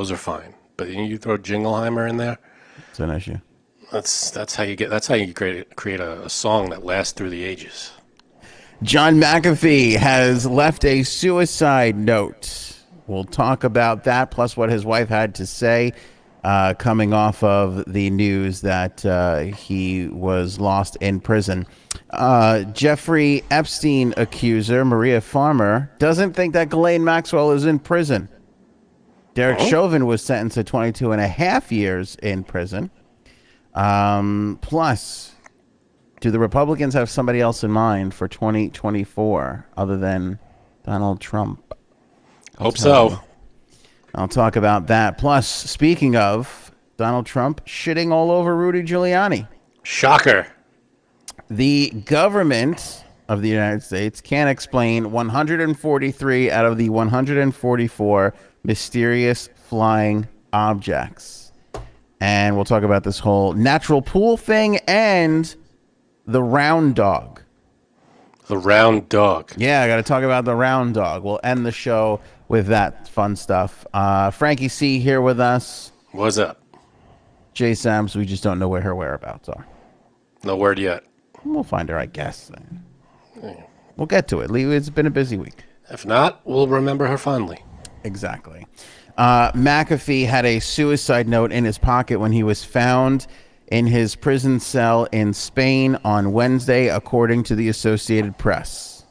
Those are fine. But you throw Jingleheimer in there, It's an issue. that's how you create a song that lasts through the ages. John McAfee has left a suicide note. We'll talk about that, plus what his wife had to say coming off of the news that he was lost in prison. Jeffrey Epstein accuser, Maria Farmer, doesn't think that Ghislaine Maxwell is in prison. Derek Chauvin was sentenced to 22 and a half years in prison. Plus, do the Republicans have somebody else in mind for 2024 other than Donald Trump? Hope so. I'll talk about that. Plus, speaking of Donald Trump shitting all over Rudy Giuliani. Shocker. The government of the United States can't explain 143 out of the 144 mysterious flying objects. And we'll talk about this whole natural pool thing and the round dog. The round dog. Yeah, I got to talk about the round dog. We'll end the show with that fun stuff. Frankie C here with us. What's up? Jay Sams, we just don't know where her whereabouts are. No word yet. We'll find her, I guess. We'll get to it. Lee, it's been a busy week. If not, we'll remember her fondly. Exactly. McAfee had a suicide note in his pocket when he was found in his prison cell in Spain on Wednesday, according to the Associated Press.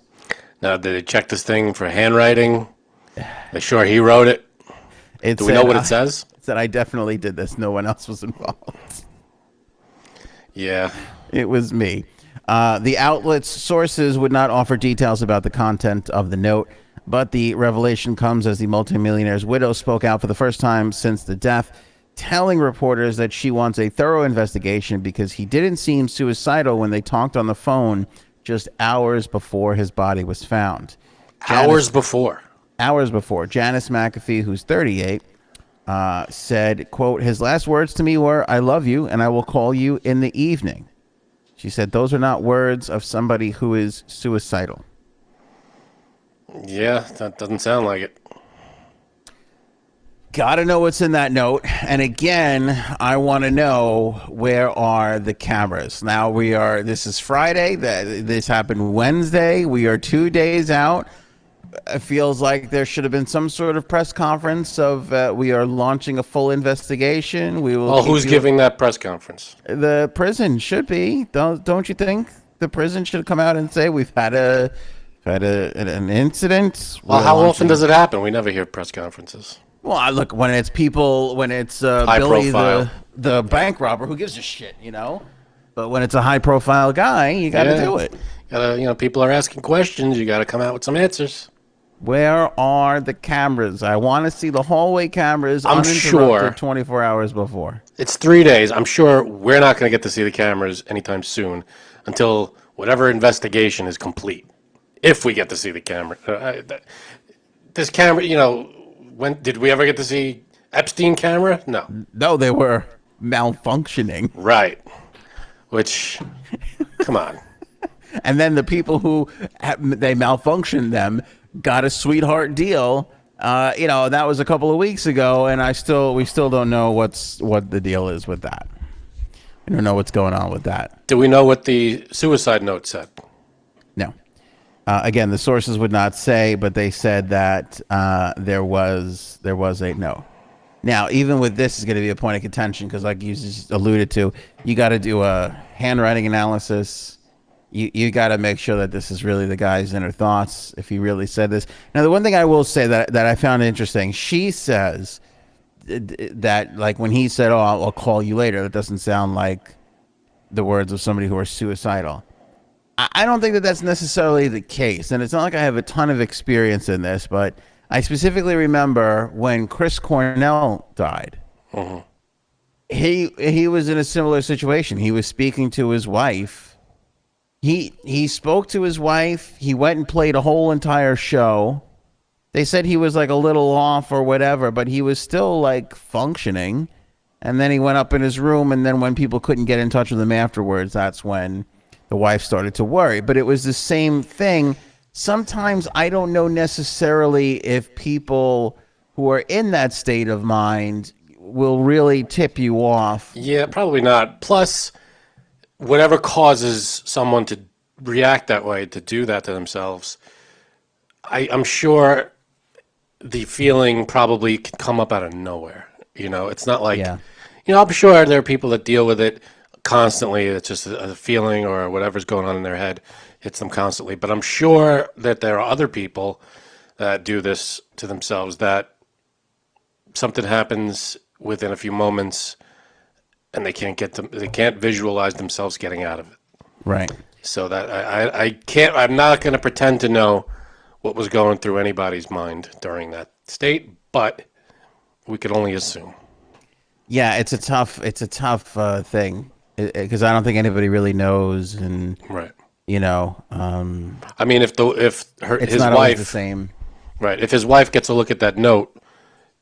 Now, did they check this thing for handwriting? They sure he wrote it? Do we know what it says? It said, I definitely did this. No one else was involved. Yeah. It was me. The outlet's sources would not offer details about the content of the note, but the revelation comes as the multimillionaire's widow spoke out for the first time since the death, telling reporters that she wants a thorough investigation because he didn't seem suicidal when they talked on the phone just hours before his body was found. Hours before. Janice McAfee, who's 38, said, quote, his last words to me were, I love you and I will call you in the evening. She said, those are not words of somebody who is suicidal. Yeah, that doesn't sound like it. Gotta know what's in that note. And again, I want to know, where are the cameras? Now this is Friday. This happened Wednesday. We are 2 days out. It feels like there should have been some sort of press conference of we are launching a full investigation. We will. Well, who's giving that press conference? The prison should be. Don't you think the prison should come out and say we've had an incident? Well, how often does it happen? We never hear press conferences. Well, look, when it's Billy the bank robber, who gives a shit, you know? But when it's a high profile guy, you got to do it. People are asking questions. You got to come out with some answers. Where are the cameras? I want to see the hallway cameras uninterrupted 24 hours before. It's 3 days. I'm sure we're not going to get to see the cameras anytime soon until whatever investigation is complete. If we get to see the camera. This camera, when did we ever get to see Epstein camera? No. No, they were malfunctioning. Right. Which, come on. And then the people who they malfunctioned them got a sweetheart deal. That was a couple of weeks ago, and we still don't know what the deal is with that. We don't know what's going on with that. Do we know what the suicide note said? No. Again, the sources would not say, but they said that there was a no. Now, even with this is going to be a point of contention because, like you just alluded to, you got to do a handwriting analysis. You got to make sure that this is really the guy's inner thoughts, if he really said this. Now, the one thing I will say that I found interesting, she says that, like, when he said, oh, I'll call you later, that doesn't sound like the words of somebody who are suicidal. I don't think that that's necessarily the case. And it's not like I have a ton of experience in this, but I specifically remember when Chris Cornell died. Mm-hmm. He was in a similar situation. He was speaking to his wife. He spoke to his wife. He went and played a whole entire show. They said he was like a little off or whatever, but he was still like functioning. And then he went up in his room, and then when people couldn't get in touch with him afterwards, that's when the wife started to worry. But it was the same thing. Sometimes I don't know necessarily if people who are in that state of mind will really tip you off. Yeah, probably not. Plus, whatever causes someone to react that way, to do that to themselves, I'm sure the feeling probably can come up out of nowhere. It's not like, Yeah. I'm sure there are people that deal with it constantly. It's just a feeling or whatever's going on in their head hits them constantly. But I'm sure that there are other people that do this to themselves, that something happens within a few moments and they can't visualize themselves getting out of it. Right. So that I'm not going to pretend to know what was going through anybody's mind during that state, but we could only assume. Yeah, it's a tough thing because I don't think anybody really knows, and Right. I mean, if it's his not always the wife, same. right, if his wife gets a look at that note,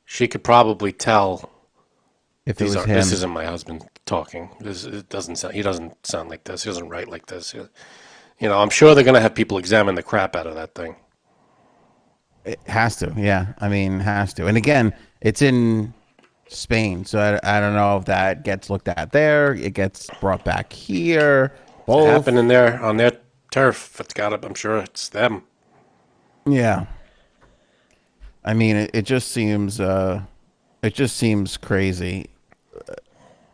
she could probably tell If it was him, this isn't my husband talking. He doesn't sound like this. He doesn't write like this. I'm sure they're going to have people examine the crap out of that thing. it has to. Yeah, I mean, has to. And again, it's in Spain, so I don't know if that gets looked at there. It gets brought back here. It happened in there on their turf. I'm sure it's them. Yeah. I mean, it just seems crazy.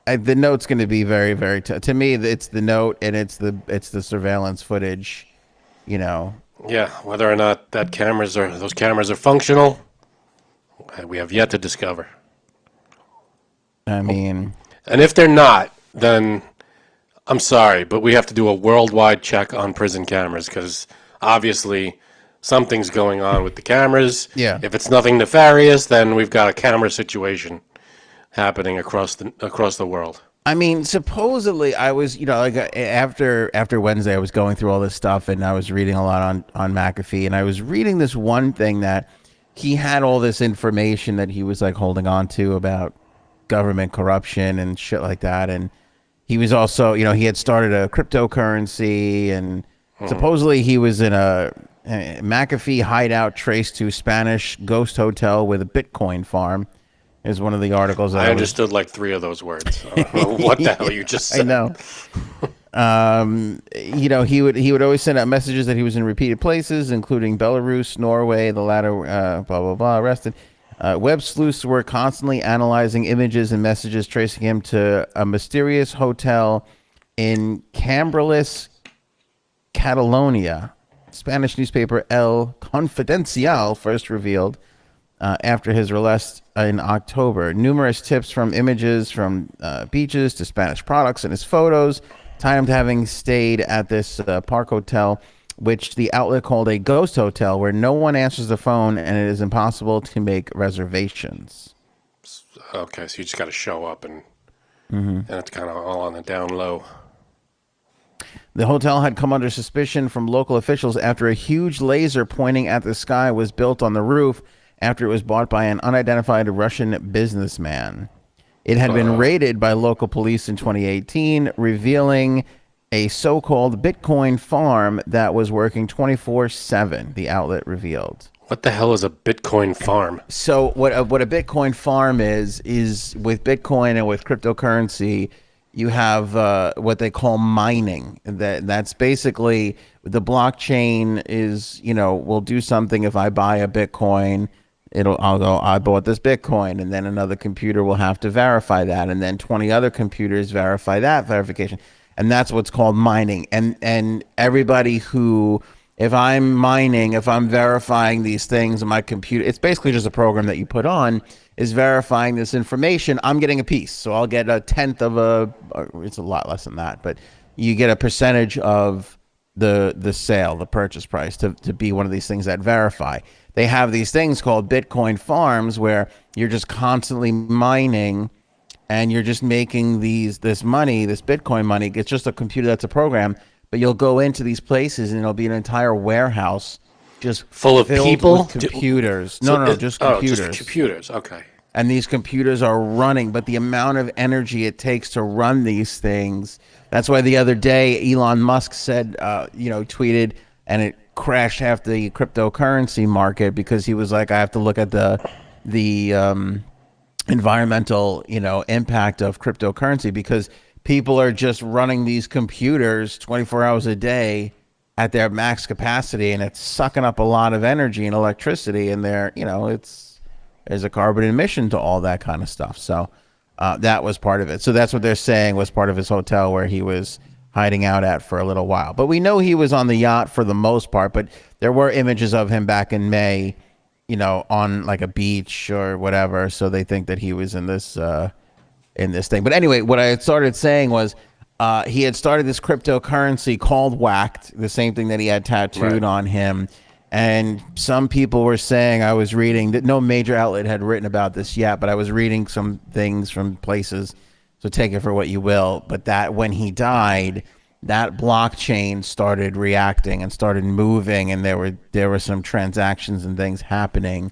The note's going to be very, very to me. It's the note and it's the surveillance footage. Yeah, whether or not those cameras are functional, we have yet to discover. I mean, And if they're not, then I'm sorry, but we have to do a worldwide check on prison cameras, because obviously something's going on with the cameras. Yeah. If it's nothing nefarious, then we've got a camera situation happening across the world. I mean, supposedly I was, like after Wednesday, I was going through all this stuff and I was reading a lot on McAfee, and I was reading this one thing that he had all this information that he was like holding on to about government corruption and shit like that. And he was also, he had started a cryptocurrency, and supposedly he was in a McAfee hideout traced to Spanish ghost hotel with a Bitcoin farm. Is one of the articles that I understood like 3 of those words. I don't know what the hell you just said. I know. He would always send out messages that he was in repeated places, including Belarus, Norway, the latter, blah, blah, blah, arrested. Web sleuths were constantly analyzing images and messages tracing him to a mysterious hotel in Cambrils, Catalonia. Spanish newspaper El Confidencial first revealed after his arrest in October. Numerous tips from images from beaches to Spanish products and his photos tie him to having stayed at this park hotel, which the outlet called a ghost hotel, where no one answers the phone and it is impossible to make reservations. Okay, so you just got to show up, and it's kind of all on the down low. The hotel had come under suspicion from local officials after a huge laser pointing at the sky was built on the roof after it was bought by an unidentified Russian businessman. It had been raided by local police in 2018, revealing a so-called Bitcoin farm that was working 24/7, the outlet revealed. What the hell is a Bitcoin farm? So what a Bitcoin farm is with Bitcoin and with cryptocurrency, you have what they call mining. That's basically the blockchain is, will do something. If I buy a Bitcoin, I'll go, I bought this Bitcoin, and then another computer will have to verify that, and then 20 other computers verify that verification. And that's what's called mining. And everybody who, if I'm mining, if I'm verifying these things on my computer, it's basically just a program that you put on, is verifying this information. I'm getting a piece. So I'll get a tenth of it's a lot less than that, but you get a percentage of the sale, the purchase price to be one of these things that verify. They have these things called Bitcoin farms where you're just constantly mining and you're just making this money, this Bitcoin money. It's just a computer that's a program, but you'll go into these places and it'll be an entire warehouse just full of people, with computers. No, just computers. Just computers. Okay. And these computers are running, but the amount of energy it takes to run these things. That's why the other day Elon Musk said, tweeted, and it crashed half the cryptocurrency market because he was like, I have to look at the the environmental, impact of cryptocurrency, because people are just running these computers 24 hours a day at their max capacity, and it's sucking up a lot of energy and electricity, and there's a carbon emission to all that kind of stuff. So that was part of it. So that's what they're saying was part of his hotel where he was hiding out at for a little while. But we know he was on the yacht for the most part, but there were images of him back in May, on like a beach or whatever. So they think that he was in this thing. But anyway, what I had started saying was he had started this cryptocurrency called Whacked, the same thing that he had tattooed on him. And some people were saying, I was reading that no major outlet had written about this yet, but I was reading some things from places, so take it for what you will. But that when he died, that blockchain started reacting and started moving, and there were some transactions and things happening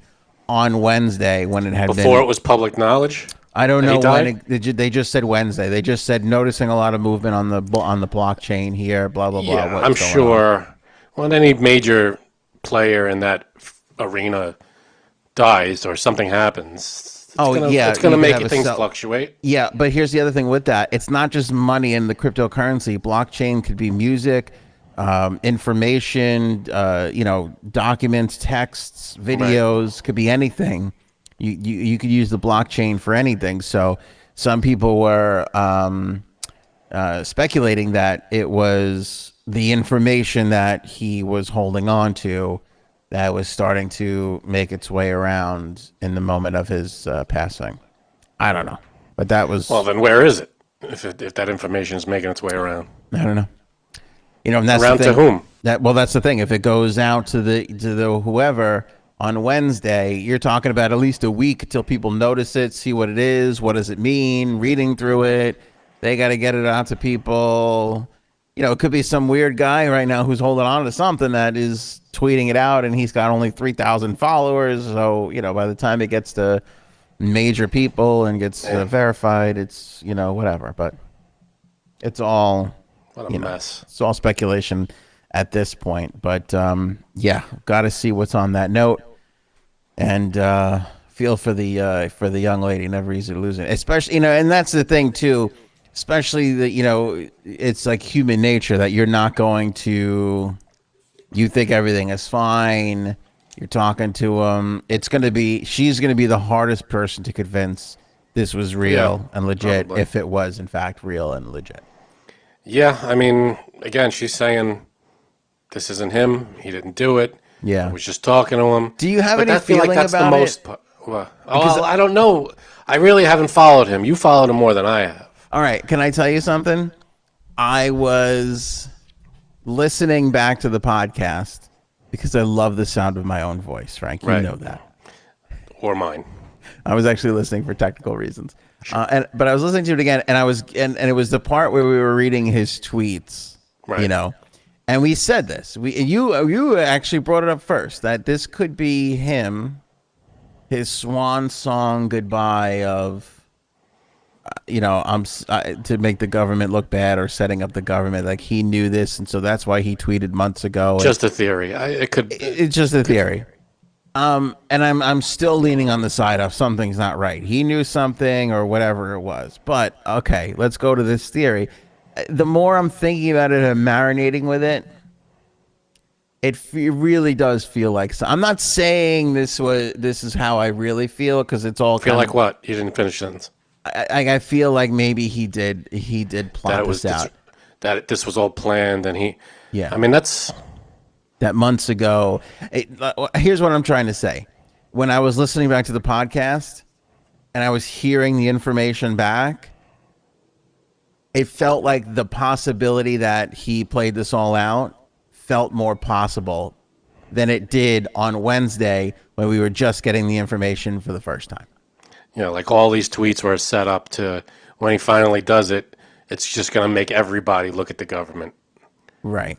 on Wednesday when it had before it was public knowledge. I don't know when they just said Wednesday. They just said noticing a lot of movement on the blockchain here. Blah blah blah. Yeah, I'm sure when any major player in that arena dies or something happens, it's going to make things fluctuate. Yeah, but here's the other thing with that. It's not just money in the cryptocurrency. Blockchain could be music, information, documents, texts, videos, could be anything. You could use the blockchain for anything. So some people were speculating that it was the information that he was holding on to that was starting to make its way around in the moment of his passing. I don't know, but that was... Well, then where is it? If that information is making its way around, I don't know. And that's around the thing. To whom? That's the thing. If it goes out to the whoever on Wednesday, you're talking about at least a week until people notice it, see what it is, what does it mean, reading through it. They got to get it out to people. It could be some weird guy right now who's holding on to something that is tweeting it out, and he's got only 3,000 followers. So, by the time it gets to major people and gets verified, it's, whatever. But it's all... What a mess. It's all speculation at this point. But, got to see what's on that note. And feel for the young lady. Never easy to lose it. Especially, and that's the thing, too. Especially that, it's like human nature that you're not going to, you think everything is fine. You're talking to them. She's going to be the hardest person to convince this was real and legit, probably. If it was in fact real and legit. Yeah. I mean, again, she's saying this isn't him. He didn't do it. Yeah. I was just talking to him. Do you have any feeling about the most it? I don't know. I really haven't followed him. You followed him more than I have. All right, can I tell you something? I was listening back to the podcast because I love the sound of my own voice, Frank. You know that. Or mine. I was actually listening for technical reasons. But I was listening to it again, and it was the part where we were reading his tweets, right. And we said this. You actually brought it up first, that this could be him, his swan song goodbye of... to make the government look bad or setting up the government. Like he knew this, and so that's why he tweeted months ago. Just a theory. It's just a theory. And I'm still leaning on the side of something's not right. He knew something or whatever it was. But okay, let's go to this theory. The more I'm thinking about it and marinating with it, it really does feel like. So I'm not saying this is how I really feel, because it's all feel like what? You didn't finish the sentence. I feel like maybe he did plot this out. That this was all planned, and he. Yeah. I mean, that's that months ago. Here's what I'm trying to say. When I was listening back to the podcast, and I was hearing the information back, it felt like the possibility that he played this all out felt more possible than it did on Wednesday when we were just getting the information for the first time. Like all these tweets were set up to, when he finally does it, it's just going to make everybody look at the government. Right.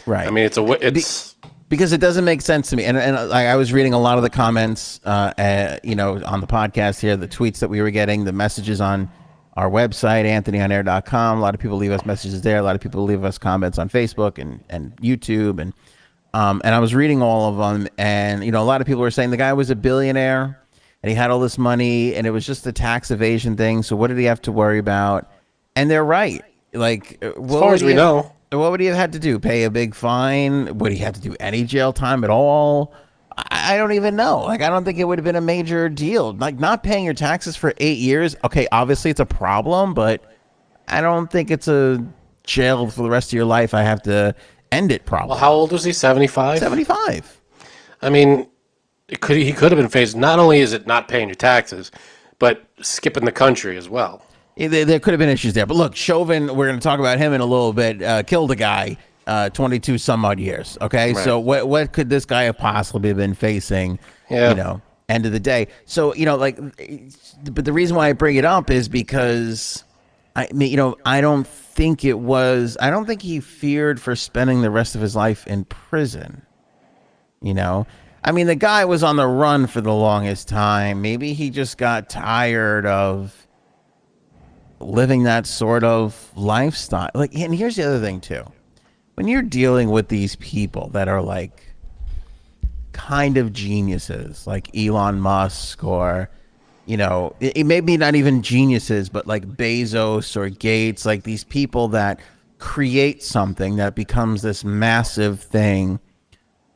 I mean, it's because it doesn't make sense to me. And I was reading a lot of the comments, on the podcast here, the tweets that we were getting, the messages on our website, anthonyonair.com. A lot of people leave us messages there. A lot of people leave us comments on Facebook and YouTube. And And I was reading all of them, and a lot of people were saying the guy was a billionaire, and he had all this money, and it was just a tax evasion thing. So what did he have to worry about? And they're right. Like, As far as we know. what would he have had to do? Pay a big fine? Would he have to do any jail time at all? I don't even know. Like, I don't think it would have been a major deal. Like, not paying your taxes for 8 years. Okay, obviously it's a problem, but I don't think it's a jail for the rest of your life. I have to end it problem. Well, how old was he? 75? 75. I mean, he could have been faced. Not only is it not paying your taxes, but skipping the country as well. There could have been issues there. But look, Chauvin, we're going to talk about him in a little bit, killed a guy 22 some odd years. Okay. Right. So what could this guy have possibly been facing, Yeah. end of the day? So, but the reason why I bring it up is because I don't think he feared for spending the rest of his life in prison. I mean, the guy was on the run for the longest time. Maybe he just got tired of living that sort of lifestyle. Like, and here's the other thing too. When you're dealing with these people that are like kind of geniuses, like Elon Musk, or it may be not even geniuses, but like Bezos or Gates, like these people that create something that becomes this massive thing,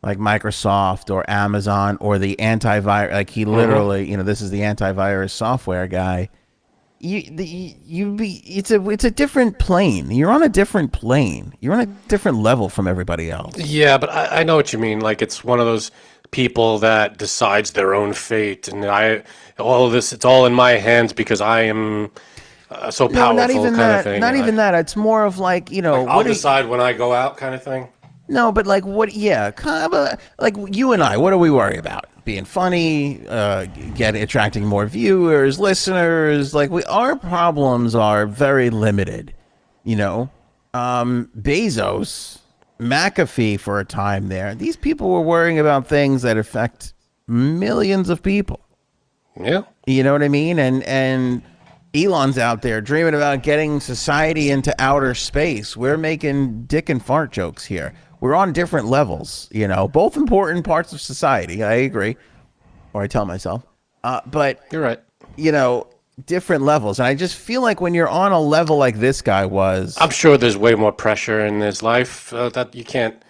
like Microsoft or Amazon or the antivirus. Like he literally, this is the antivirus software guy. It's a different plane. You're on a different plane. You're on a different level from everybody else. Yeah, but I know what you mean. Like, it's one of those people that decides their own fate, and all of this, it's all in my hands because I am so powerful. Not even kind that. of thing. Not even that. It's more of like I'll decide when I go out, kind of thing. No, but like what? Yeah, kind of like you and I. What do we worry about? Being funny, attracting more viewers, listeners. Like our problems are very limited. Bezos, McAfee for a time there. These people were worrying about things that affect millions of people. Yeah. You know what I mean? And Elon's out there dreaming about getting society into outer space. We're making dick and fart jokes here. We're on different levels, both important parts of society. I agree. Or I tell myself. But You're right. Different levels. And I just feel like when you're on a level like this guy was. I'm sure there's way more pressure in his life that you can't,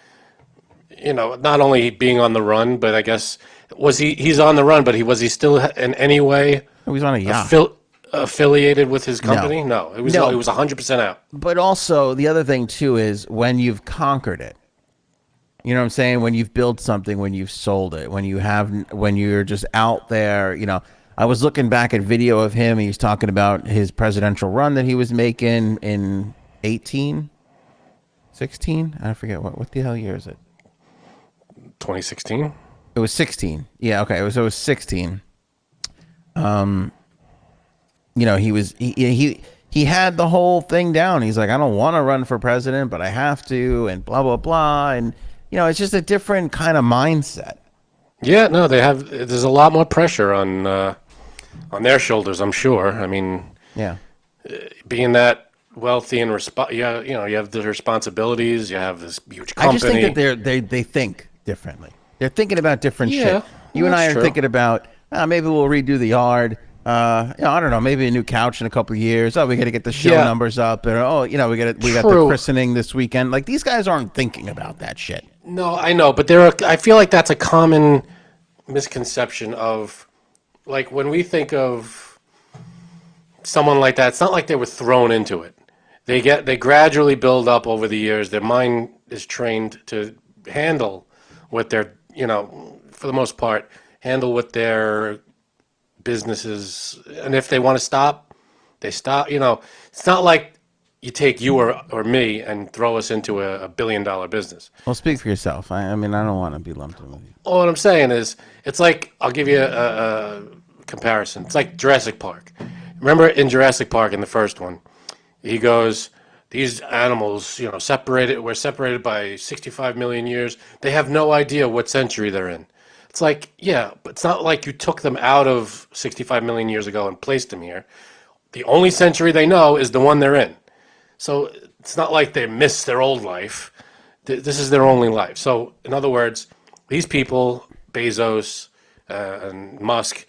not only being on the run, but I guess, he's on the run, but was he still in any way He was on a yacht. affiliated with his company? No. It was 100% out. But also, the other thing, too, is when you've conquered it. You know what I'm saying? When you've built something, when you've sold it, when you're just out there, I was looking back at video of him. He was talking about his presidential run that he was making in 16? I forget what the hell year is it? 2016? It was 16. Yeah, okay. It was 16. He had the whole thing down. He's like, I don't want to run for president, but I have to, and blah, blah, blah. And, it's just a different kind of mindset. Yeah, no, there's a lot more pressure on their shoulders, I'm sure. I mean, yeah, being that wealthy and you have the responsibilities, you have this huge company. I just think that they think differently. They're thinking about different shit. You and I are thinking about, maybe we'll redo the yard. I don't know, maybe a new couch in a couple of years. Oh, we got to get the show numbers up. And, we got the christening this weekend. Like, these guys aren't thinking about that shit. No, I know, but I feel like that's a common misconception of, like, when we think of someone like that, it's not like they were thrown into it. They gradually build up over the years. Their mind is trained to handle what they're, for the most part, handle what their businesses, and if they want to stop, they stop. It's not like you take you or me and throw us into a $1 billion business. Well, speak for yourself. I mean, I don't want to be lumped in with you. All what I'm saying is, it's like, I'll give you a comparison. It's like Jurassic Park. Remember in Jurassic Park, in the first one, he goes, these animals, we're separated by 65 million years. They have no idea what century they're in. It's like, yeah, but it's not like you took them out of 65 million years ago and placed them here. The only century they know is the one they're in. So it's not like they miss their old life. This is their only life. So, in other words, these people, Bezos and Musk,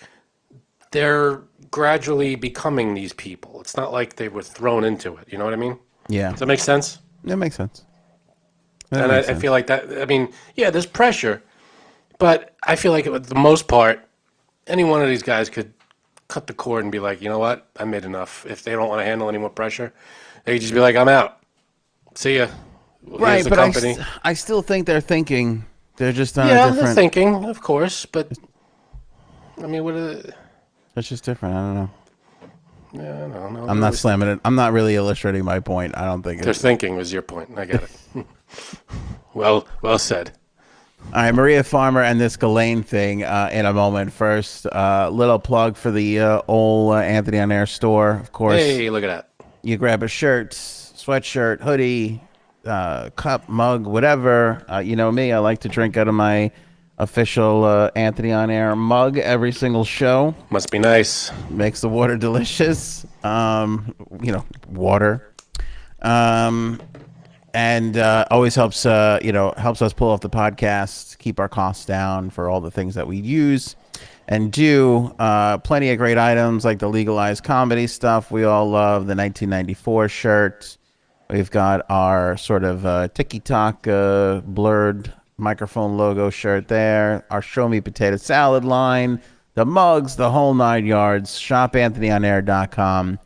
they're gradually becoming these people. It's not like they were thrown into it. You know what I mean? Yeah, Does that make sense? that makes sense. And I feel like that. I mean, yeah, there's pressure, but I feel like, for the most part, any one of these guys could cut the cord and be like, you know what, I made enough. If they don't want to handle any more pressure, they could just be like, I'm out. See ya. Right, Here's the but company. I still think they're thinking. They're just on a Yeah, they're different. thinking, of course, but I mean, what? It's just different. I don't know. Yeah, I don't know. I'm not slamming it. I'm not really illustrating my point. I don't think Their it's. thinking was your point. I get it. Well said. All right, Maria Farmer and this Ghislaine thing in a moment. First, little plug for the old Anthony on Air store. Of course, Hey, look at that. you grab a shirt, sweatshirt, hoodie, cup, mug, whatever. You know me, I like to drink out of my official Anthony on Air mug every single show. Must be nice. Makes the water delicious. Water. And always helps helps us pull off the podcast, keep our costs down for all the things that we use and do. Plenty of great items like the legalized comedy stuff we all love, the 1994 shirt. We've got our sort of tiki-talk blurred microphone logo shirt there, our Show Me Potato Salad line, the mugs, the whole 9 yards. ShopAnthonyOnAir.com.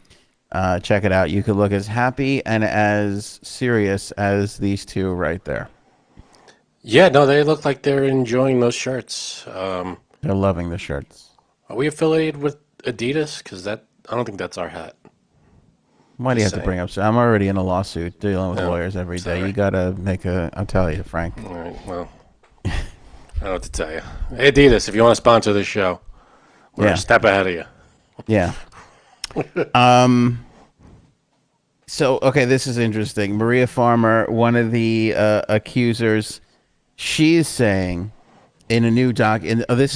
Check it out. You could look as happy and as serious as these two right there. Yeah, no, they look like they're enjoying those shirts. They're loving the shirts. Are we affiliated with Adidas? Because I don't think that's our hat. Why do you have to bring up? I'm already in a lawsuit dealing with No, lawyers every day. sorry. You gotta make a. I'll tell you, Frank. All right, well, I don't know what to tell you. Hey, Adidas, if you want to sponsor this show, we're Yeah. a step ahead of you. Yeah. So, okay, this is interesting. Maria Farmer, one of the accusers, she's saying in a new doc. This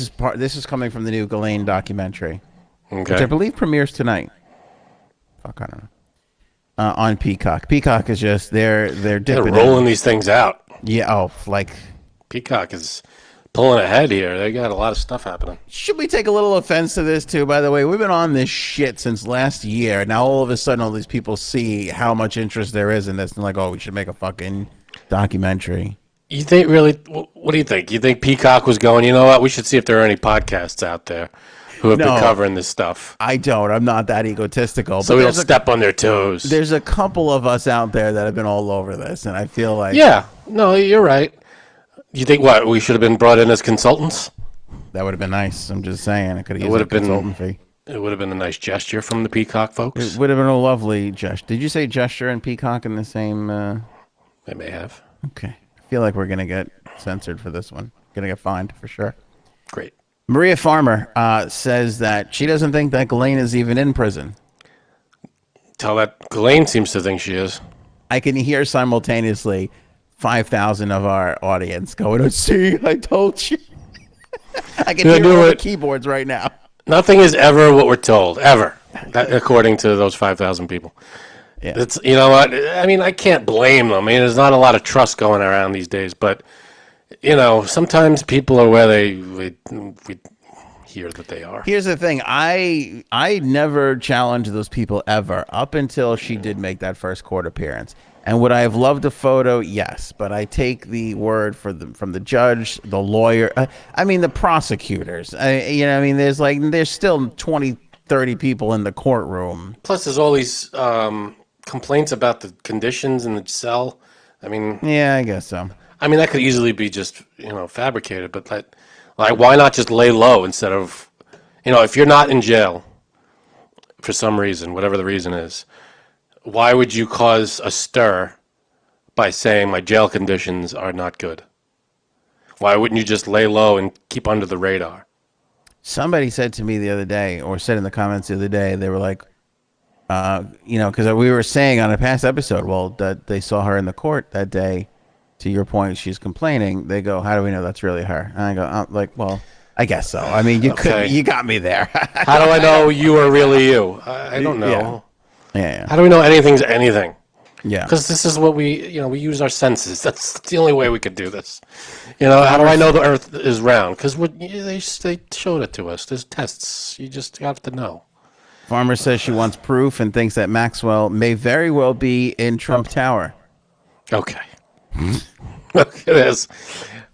is coming from the new Ghislaine documentary, which I Okay. believe premieres tonight. Fuck, I don't know. On Peacock. Peacock is just they're They're dipping rolling in. these things out. Yeah. Oh, like. Peacock is pulling ahead here. They got a lot of stuff happening. Should we take a little offense to this too? By the way, we've been on this shit since last year. Now all of a sudden, all these people see how much interest there is in this, and like, oh, we should make a fucking documentary. You think really? What do you think? You think Peacock was going, you know what? We should see if there are any podcasts out there who have been No. covering this stuff, I don't. I'm not that egotistical. so But we don't step on their toes. there's a couple of us out there that have been all over this, and I feel like Yeah, no, you're right. You think what? We should have been brought in as consultants? that would have been nice. I'm just saying, I could have used would a have been- consultant fee. It would have been a nice gesture from the Peacock folks. It would have been a lovely gesture. Did you say gesture and peacock in the same? They may have. Okay. I feel like we're gonna get censored for this one. Gonna get fined for sure. Great. Maria Farmer says that she doesn't think that Ghislaine is even in prison. Tell that Ghislaine seems to think she is. I can hear simultaneously 5,000 of our audience going, oh, see, I told you. I can Yeah, hear do all the it. keyboards right now. Nothing is ever what we're told, ever, according to those 5,000 people. Yeah. It's, you know what? I mean, I can't blame them. I mean, there's not a lot of trust going around these days, but, you know, sometimes people are where we hear that they are. Here's the thing. I never challenged those people ever up until she did make that first court appearance. And would I have loved a photo? Yes. But I take the word from the judge, the lawyer. I mean, the prosecutors. There's still 20, 30 people in the courtroom. Plus, there's all these complaints about the conditions in the cell. I mean, Yeah, I guess so. that could easily be just, fabricated, but like, why not just lay low instead of, if you're not in jail for some reason, whatever the reason is, why would you cause a stir by saying my jail conditions are not good? Why wouldn't you just lay low and keep under the radar? Somebody said to me the other day, or said in the comments the other day, they were like, because we were saying on a past episode, well, that they saw her in the court that day. To your point, she's complaining. They go, how do we know that's really her? And I go, well, I guess so. I mean, Okay. you got me there. How do I know you are really you? I don't know. Yeah. How do we know anything's anything? Yeah. Because this is what we use our senses. That's the only way we could do this. How do I know the Earth is round? Because they showed it to us. There's tests. You just have to know. Farmer says she wants proof and thinks that Maxwell may very well be in Trump Tower. Okay. Look at this.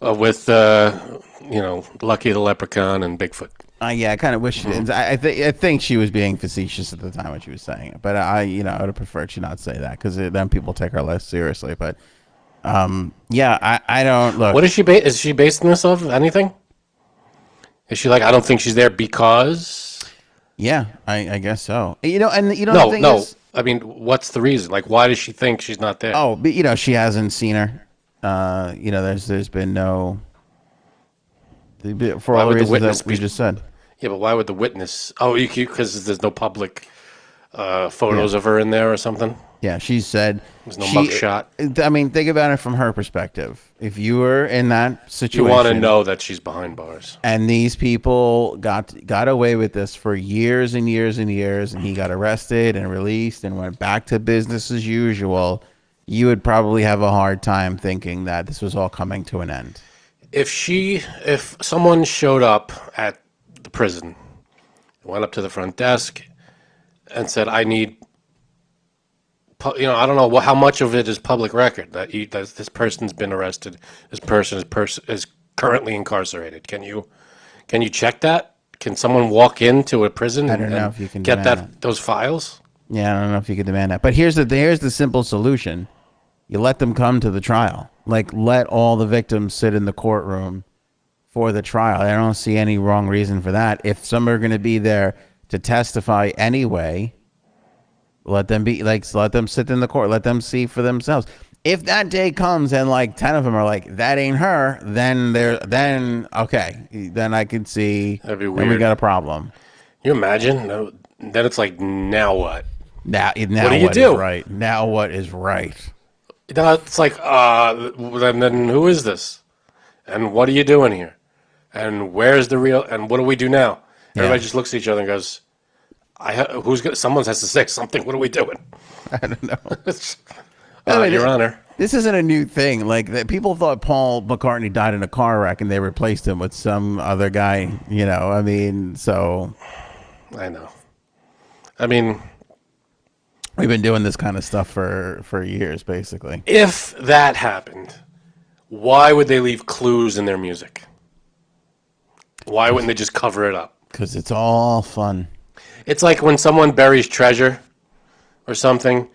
With, Lucky the Leprechaun and Bigfoot. Yeah, I kind of wish she didn't. I think she was being facetious at the time when she was saying it, but I would have preferred she not say that because then people take her less seriously. But I don't look. What is she is she basing this off of anything? Is she like, I don't think she's there because? Yeah, I guess so. No, the thing no. is, I mean, what's the reason? Like, why does she think she's not there? oh, but she hasn't seen her. There's been no. For all the reasons that we just said. Yeah, but why would the witness? Oh, because there's no public photos of her in there or something. Yeah, she said there's no mugshot. I mean, think about it from her perspective. If you were in that situation, you want to know that she's behind bars. And these people got away with this for years and years and years, and he got arrested and released and went back to business as usual. You would probably have a hard time thinking that this was all coming to an end. If someone showed up at the prison, went up to the front desk, and said, "I need," I don't know how much of it is public record that this person's been arrested, this person is currently incarcerated. Can you check that? Can someone walk into a prison and if you can get those files? Yeah, I don't know if you can demand that. But here's the simple solution. You let them come to the trial. Like, let all the victims sit in the courtroom for the trial. I don't see any wrong reason for that. If some are going to be there to testify anyway, let them sit in the court. Let them see for themselves. If that day comes and like 10 of them are like, that ain't her, then okay. Then I can see that'd be then weird. we got a problem. You imagine? No, then it's like, now what? Now what do you do? Is right? Now what is right? Now it's like, then who is this? And what are you doing here? And where's the real? And what do we do now? Everybody just looks at each other and goes, someone has to say something. What are we doing? I don't Your know. Honor. This isn't a new thing. Like, people thought Paul McCartney died in a car wreck and they replaced him with some other guy, I mean, so. I know. I mean, we've been doing this kind of stuff for years, basically. If that happened, why would they leave clues in their music? Why wouldn't they just cover it up? Because it's all fun. It's like when someone buries treasure or something.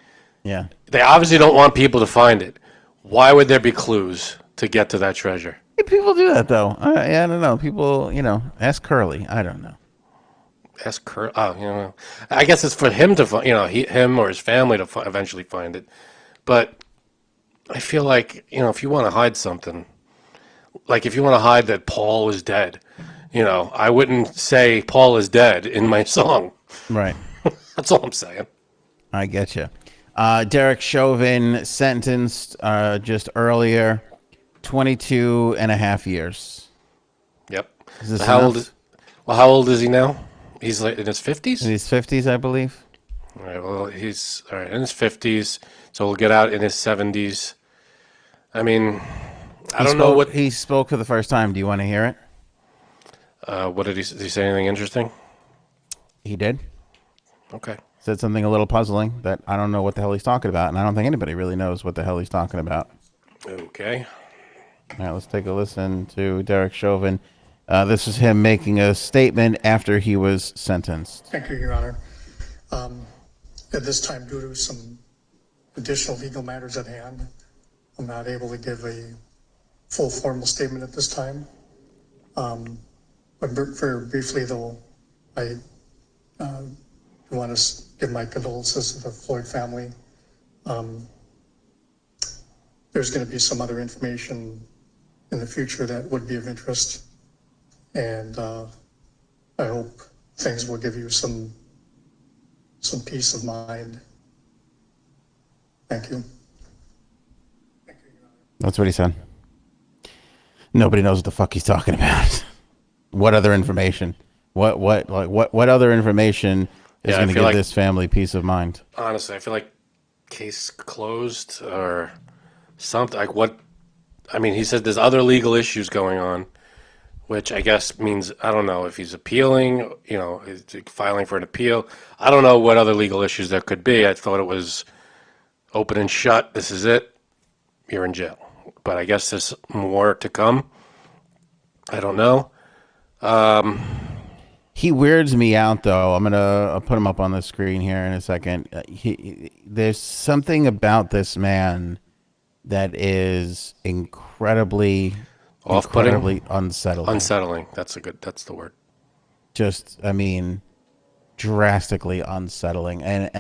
Yeah. They obviously don't want people to find it. Why would there be clues to get to that treasure? Hey, people do that, though. I don't know. People, ask Curly. I don't know. Ask Curly. Oh, I guess it's for him to find, him or his family to eventually find it. But I feel like, if you want to hide something, like if you want to hide that Paul is dead, I wouldn't say Paul is dead in my song. Right. That's all I'm saying. I get you. Derek Chauvin sentenced just earlier, 22 and a half years. Yep. Is this how enough? how old is he now? He's like in his 50s? In his 50s, I believe. All right, well, he's in his 50s, so we'll get out in his 70s. I mean, I don't know what... He spoke for the first time. Do you want to hear it? What did he say? Anything interesting? He did. Okay. Said something a little puzzling that I don't know what the hell he's talking about, and I don't think anybody really knows what the hell he's talking about. Okay. All right, let's take a listen to Derek Chauvin. This is him making a statement after he was sentenced. Thank you, Your Honor. At this time, due to some additional legal matters at hand, I'm not able to give a full formal statement at this time. But very briefly, though, I want to give my condolences to the Floyd family. There's going to be some other information in the future that would be of interest, and I hope things will give you some peace of mind. Thank you. Thank you, Your Honor. That's what he said. Nobody knows what the fuck he's talking about. What other information? What other information is going to give this family peace of mind? Honestly, I feel like case closed or something. Like what? I mean, he said there's other legal issues going on, which I guess means I don't know if he's appealing. Is he filing for an appeal. I don't know what other legal issues there could be. I thought it was open and shut. This is it. You're in jail. But I guess there's more to come. I don't know. He weirds me out, though. I'll put him up on the screen here in a second. There's something about this man that is incredibly Off-putting? unsettling. Unsettling. That's the word. Just, I mean, drastically unsettling. And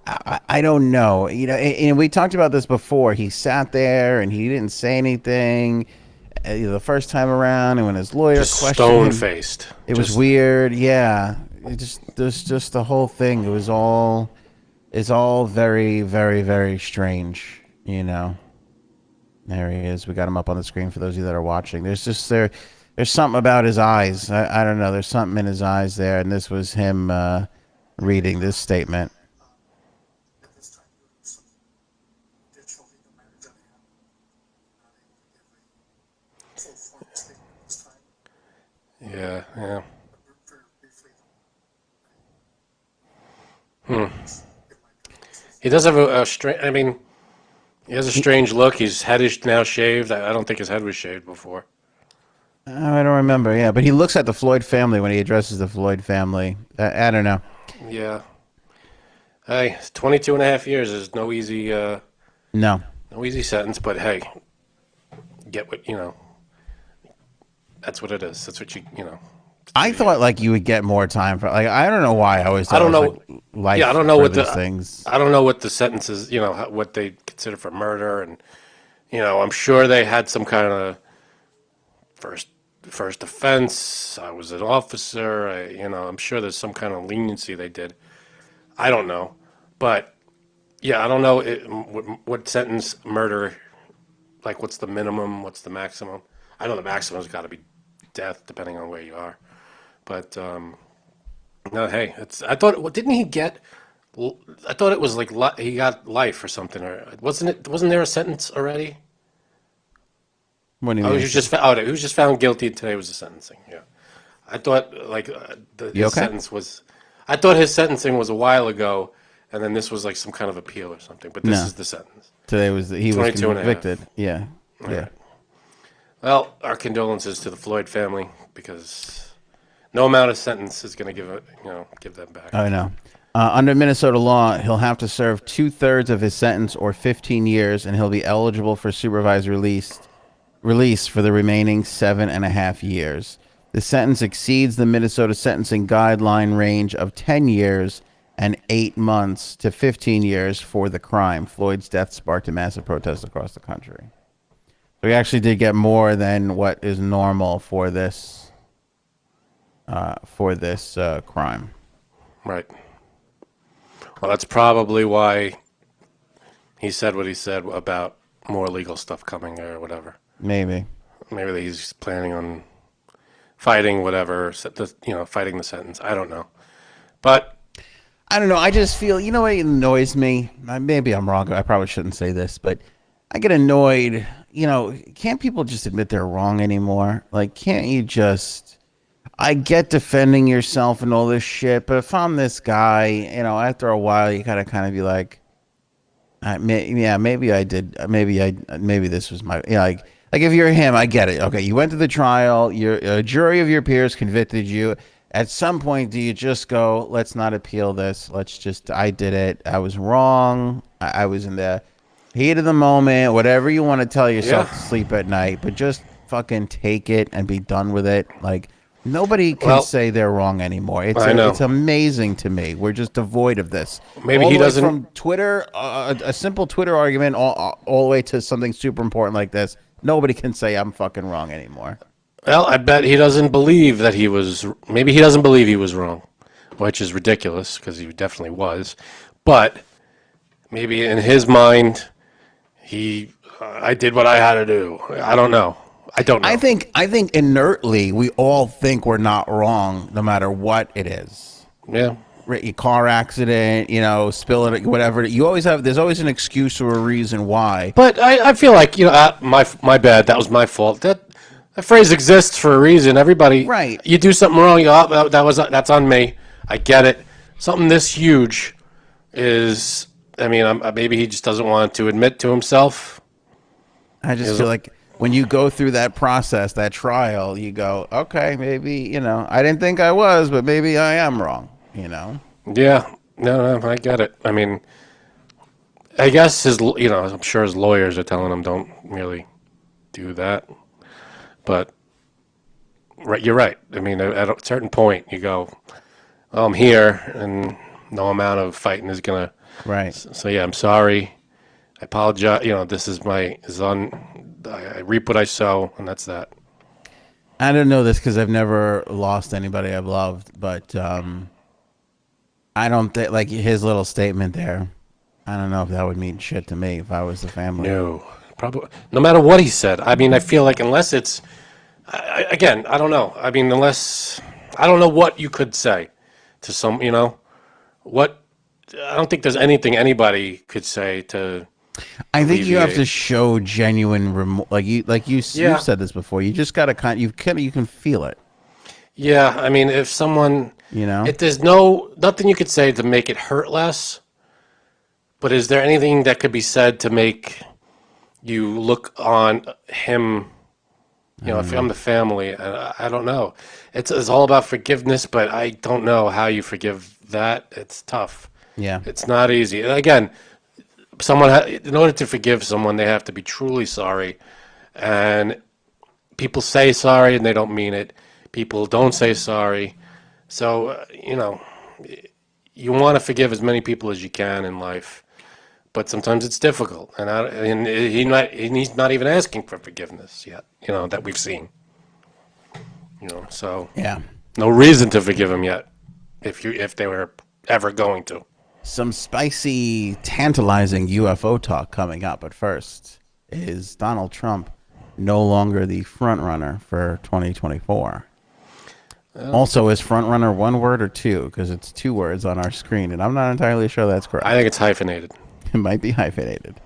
I don't know. And we talked about this before. He sat there and he didn't say anything the first time around, and when his lawyer Just questioned him, stone-faced. it was weird. Yeah, there's just the whole thing. It's all very, very, very strange. There he is. We got him up on the screen for those of you that are watching. There's something about his eyes. I don't know. There's something in his eyes there, and this was him reading this statement. At this time, due to some additional legal matters at hand, I'm not able to give a full formal statement at this time. Yeah. But very briefly, He does have a strange. I mean, he has a strange look. His head is now shaved. I don't think his head was shaved before. I don't remember. Yeah, but he looks at the Floyd family when he addresses the Floyd family. I don't know. Yeah. Hey, 22 and a half years is no easy sentence, but hey, get what, that's what it is. That's what I thought like you would get more time for I don't know why I always thought I don't it was, know. like, life Yeah, I don't know for what these things. I don't know what the sentences, what they consider for murder. And, I'm sure they had some kind of first offense. I was an officer. I'm sure there's some kind of leniency they did. I don't know. But, yeah, I don't know what sentence murder, like what's the minimum, what's the maximum. I know the maximum's got to be death, depending on where you are. But, no, hey, I thought, didn't he get, I thought it was like he got life or something. Or wasn't there a sentence already? What do you Oh, mean? he was just found guilty. Today was the sentencing. Yeah, I thought like his sentence was. I thought his sentencing was a while ago, and then this was like some kind of appeal or something. But this is the sentence. Today he was 22 and a half. convicted. Yeah. Yeah. Right. Well, our condolences to the Floyd family because no amount of sentence is going to give them back. I know. Under Minnesota law, he'll have to serve 2/3 of his sentence or 15 years, and he'll be eligible for supervised release for the remaining 7.5 years. The sentence exceeds the Minnesota sentencing guideline range of 10 years and 8 months to 15 years for the crime. Floyd's death sparked a massive protest across the country. So he actually did get more than what is normal for this crime. Right. Well, that's probably why he said what he said about more legal stuff coming or whatever. Maybe he's planning on fighting whatever, fighting the sentence. I don't know. But I don't know. I just feel, what annoys me? Maybe I'm wrong. I probably shouldn't say this, but I get annoyed. Can't people just admit they're wrong anymore? Like, can't you just... I get defending yourself and all this shit, but if I'm this guy, after a while, you gotta kind of be like, maybe I did, maybe this was my, like if you're him, I get it. Okay, you went to the trial, a jury of your peers convicted you. At some point, do you just go, let's not appeal this? I did it. I was wrong. I was in the heat of the moment, whatever you want to tell yourself to sleep at night, but just fucking take it and be done with it. Like, nobody can say they're wrong anymore. It's amazing to me. We're just devoid of this. Maybe he doesn't. From Twitter, a simple Twitter argument, all the way to something super important like this. Nobody can say I'm fucking wrong anymore. Well, I bet he doesn't believe that he was. Maybe he doesn't believe he was wrong, which is ridiculous because he definitely was. But maybe in his mind, I did what I had to do. I don't know. I don't know. I think inertly we all think we're not wrong, no matter what it is. Yeah. car accident, spilling it, whatever. There's always an excuse or a reason why. But I feel like, my bad. That was my fault. That phrase exists for a reason. Everybody, Right. You do something wrong, that's on me. I get it. Something this huge is, maybe he just doesn't want to admit to himself. I just feel like when you go through that process, that trial, you go, okay, maybe, I didn't think I was, but maybe I am wrong, Yeah, no, I get it. I guess I'm sure his lawyers are telling him don't really do that. But you're right. At a certain point, you go, oh, I'm here, and no amount of fighting is gonna. Right. So yeah, I'm sorry. I apologize. This is I reap what I sow, and that's that. I don't know this because I've never lost anybody I've loved, but I don't think, like his little statement there, I don't know if that would mean shit to me if I was the family. No, probably. No matter what he said. I feel like unless it's, again, I don't know. Unless, I don't know what you could say to some, what, I don't think there's anything anybody could say to. I think you have to alleviate. show genuine you've said this before. You just gotta you can feel it. Yeah, if someone, if there's nothing you could say to make it hurt less, but is there anything that could be said to make you look on him, if I'm the family, I don't know. It's all about forgiveness, but I don't know how you forgive that. It's tough. Yeah. It's not easy. And again, in order to forgive someone, they have to be truly sorry. And people say sorry and they don't mean it. People don't say sorry. So, you want to forgive as many people as you can in life, but sometimes it's difficult. And he's not even asking for forgiveness yet, that we've seen. So Yeah. no reason to forgive him yet, if they were ever going to. Some spicy, tantalizing UFO talk coming up. But first, is Donald Trump no longer the front runner for 2024? Also, is front runner one word or two? Because it's 2 words on our screen, and I'm not entirely sure that's correct. I think it's hyphenated. It might be hyphenated.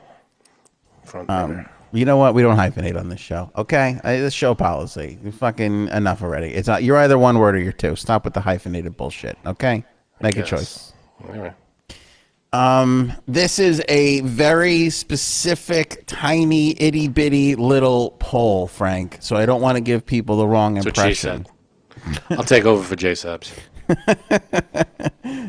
Front runner. You know what? We don't hyphenate on this show. Okay, this show policy. Fucking enough already. It's not. You're either one word or you're two. Stop with the hyphenated bullshit. Okay, make a Yes. choice. Anyway. This is a very specific, tiny, itty bitty little poll, Frank. So I don't want to give people the wrong That's what she impression. said. I'll take over for J Sabs.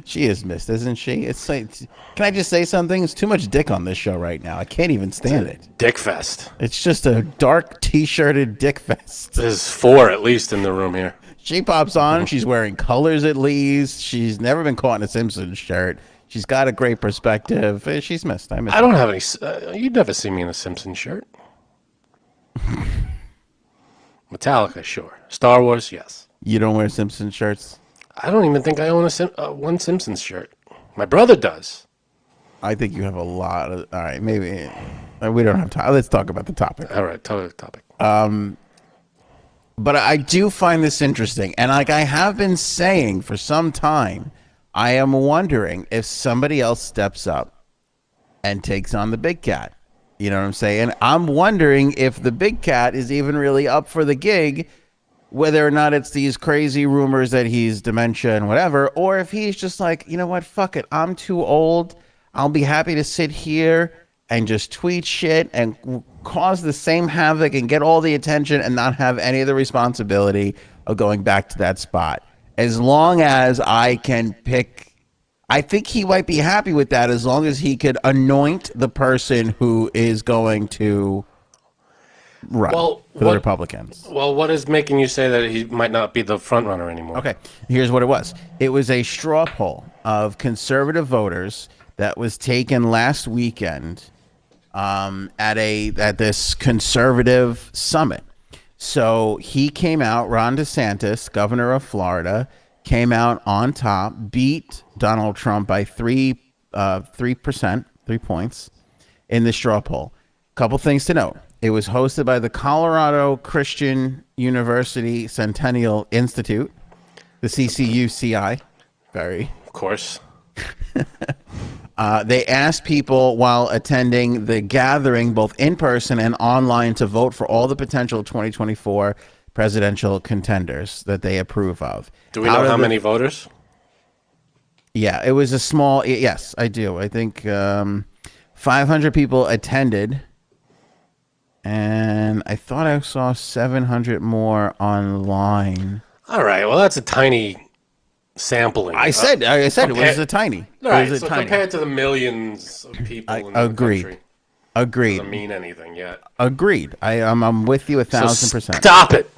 She is missed, isn't she? It's like, can I just say something? It's too much dick on this show right now. I can't even stand it. Dick fest. It's just a dark t-shirted dick fest. There's 4 at least in the room here. She pops on. She's wearing colors at least. She's never been caught in a Simpsons shirt. She's got a great perspective. She's missed. I miss I her. don't have any. You'd never see me in a Simpsons shirt. Metallica, sure. Star Wars, yes. You don't wear Simpsons shirts? I don't even think I own one Simpsons shirt. My brother does. I think you have a lot of... All right, maybe... We don't have time. Let's talk about the topic. All right, tell the topic. But I do find this interesting. And like I have been saying for some time, I am wondering if somebody else steps up and takes on the big cat. You know what I'm saying? I'm wondering if the big cat is even really up for the gig, whether or not it's these crazy rumors that he's dementia and whatever, or if he's just like, you know what, fuck it. I'm too old. I'll be happy to sit here and just tweet shit and cause the same havoc and get all the attention and not have any of the responsibility of going back to that spot. As long as I can pick, I think he might be happy with that as long as he could anoint the person who is going to run for the Republicans. Well, what is making you say that he might not be the front runner anymore? Okay, here's what it was. It was a straw poll of conservative voters that was taken last weekend at this conservative summit. So he came out, Ron DeSantis, governor of Florida, came out on top, beat Donald Trump by 3 points in the straw poll. Couple things to note. It was hosted by the Colorado Christian University Centennial Institute, the CCUCI. Very course. They asked people while attending the gathering, both in person and online, to vote for all the potential 2024 presidential contenders that they approve of. Do we know how many voters? Yeah, it was a small. Yes, I do. I think 500 people attended, and I thought I saw 700 more online. All right. Well, that's a tiny sampling. I said it was a tiny. All right. It was So a tiny. compared to the millions of people in the Agreed. country, Agreed. doesn't mean anything yet. Agreed. I'm with you 1,000%. Stop it.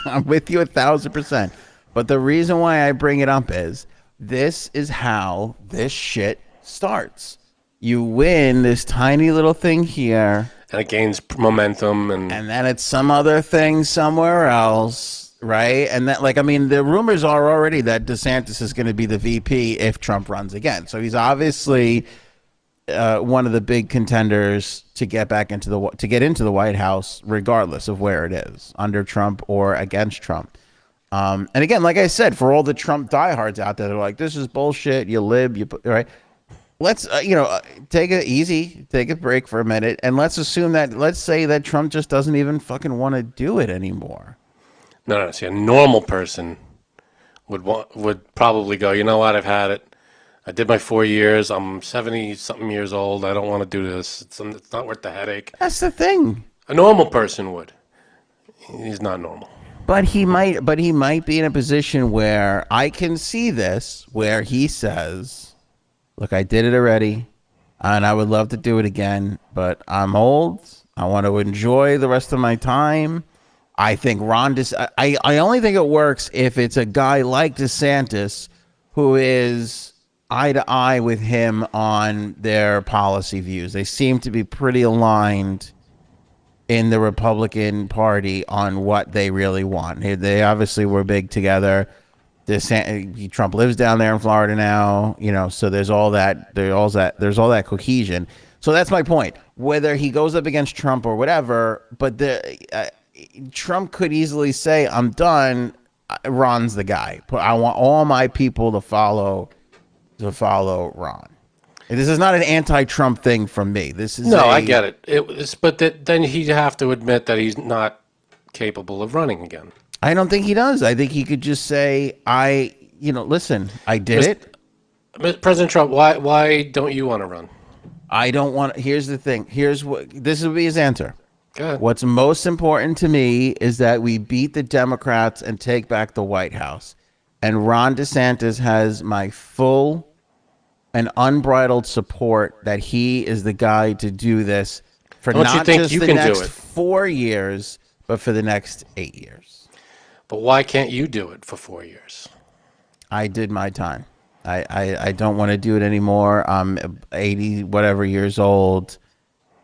I'm with you 1,000%. But the reason why I bring it up is this is how this shit starts. You win this tiny little thing here, And it gains momentum, and then it's some other thing somewhere else, right? And that, like, I mean, the rumors are already that DeSantis is going to be the VP if Trump runs again. So he's obviously one of the big contenders to get back into the White House, regardless of where it is, under Trump or against Trump. And again, like I said, for all the Trump diehards out there, they're like, "This is bullshit. You lib, right." Let's take it easy, take a break for a minute, and let's say that Trump just doesn't even fucking want to do it anymore. No. See, a normal person would probably go, you know what? I've had it. I did my 4 years. I'm 70-something years old. I don't want to do this. It's not worth the headache. That's the thing. A normal person would. He's not normal. But he might be in a position where I can see this, where he says, "Look, I did it already, and I would love to do it again, but I'm old. I want to enjoy the rest of my time." I think I only think it works if it's a guy like DeSantis who is eye to eye with him on their policy views. They seem to be pretty aligned in the Republican Party on what they really want. They obviously were big together. Trump lives down there in Florida now, so there's all that cohesion. So that's my point. Whether he goes up against Trump or whatever, but Trump could easily say, "I'm done. Ron's the guy. I want all my people to follow Ron." This is not an anti-Trump thing from me. This is I get it. But then he'd have to admit that he's not capable of running again. I don't think he does. I think he could just say, listen, I did it. President Trump, why don't you want to run? I don't want. Here's the thing. This will be his answer. Go ahead. What's most important to me is that we beat the Democrats and take back the White House. And Ron DeSantis has my full and unbridled support that he is the guy to do this for not just the next 4 years, but for the next 8 years. But why can't you do it for 4 years? I did my time. I don't want to do it anymore. I'm 80 whatever years old.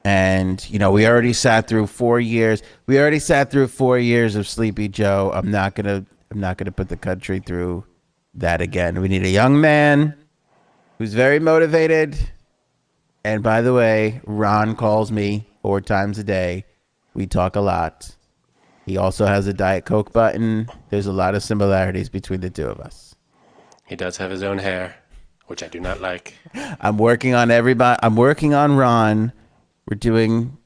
And, we already sat through 4 years. We already sat through 4 years of Sleepy Joe. I'm not gonna put the country through that again. We need a young man who's very motivated. And by the way, Ron calls me 4 times a day. We talk a lot. He also has a Diet Coke button. There's a lot of similarities between the two of us. He does have his own hair, which I do not like. I'm working on everybody. I'm working on Ron. We're doing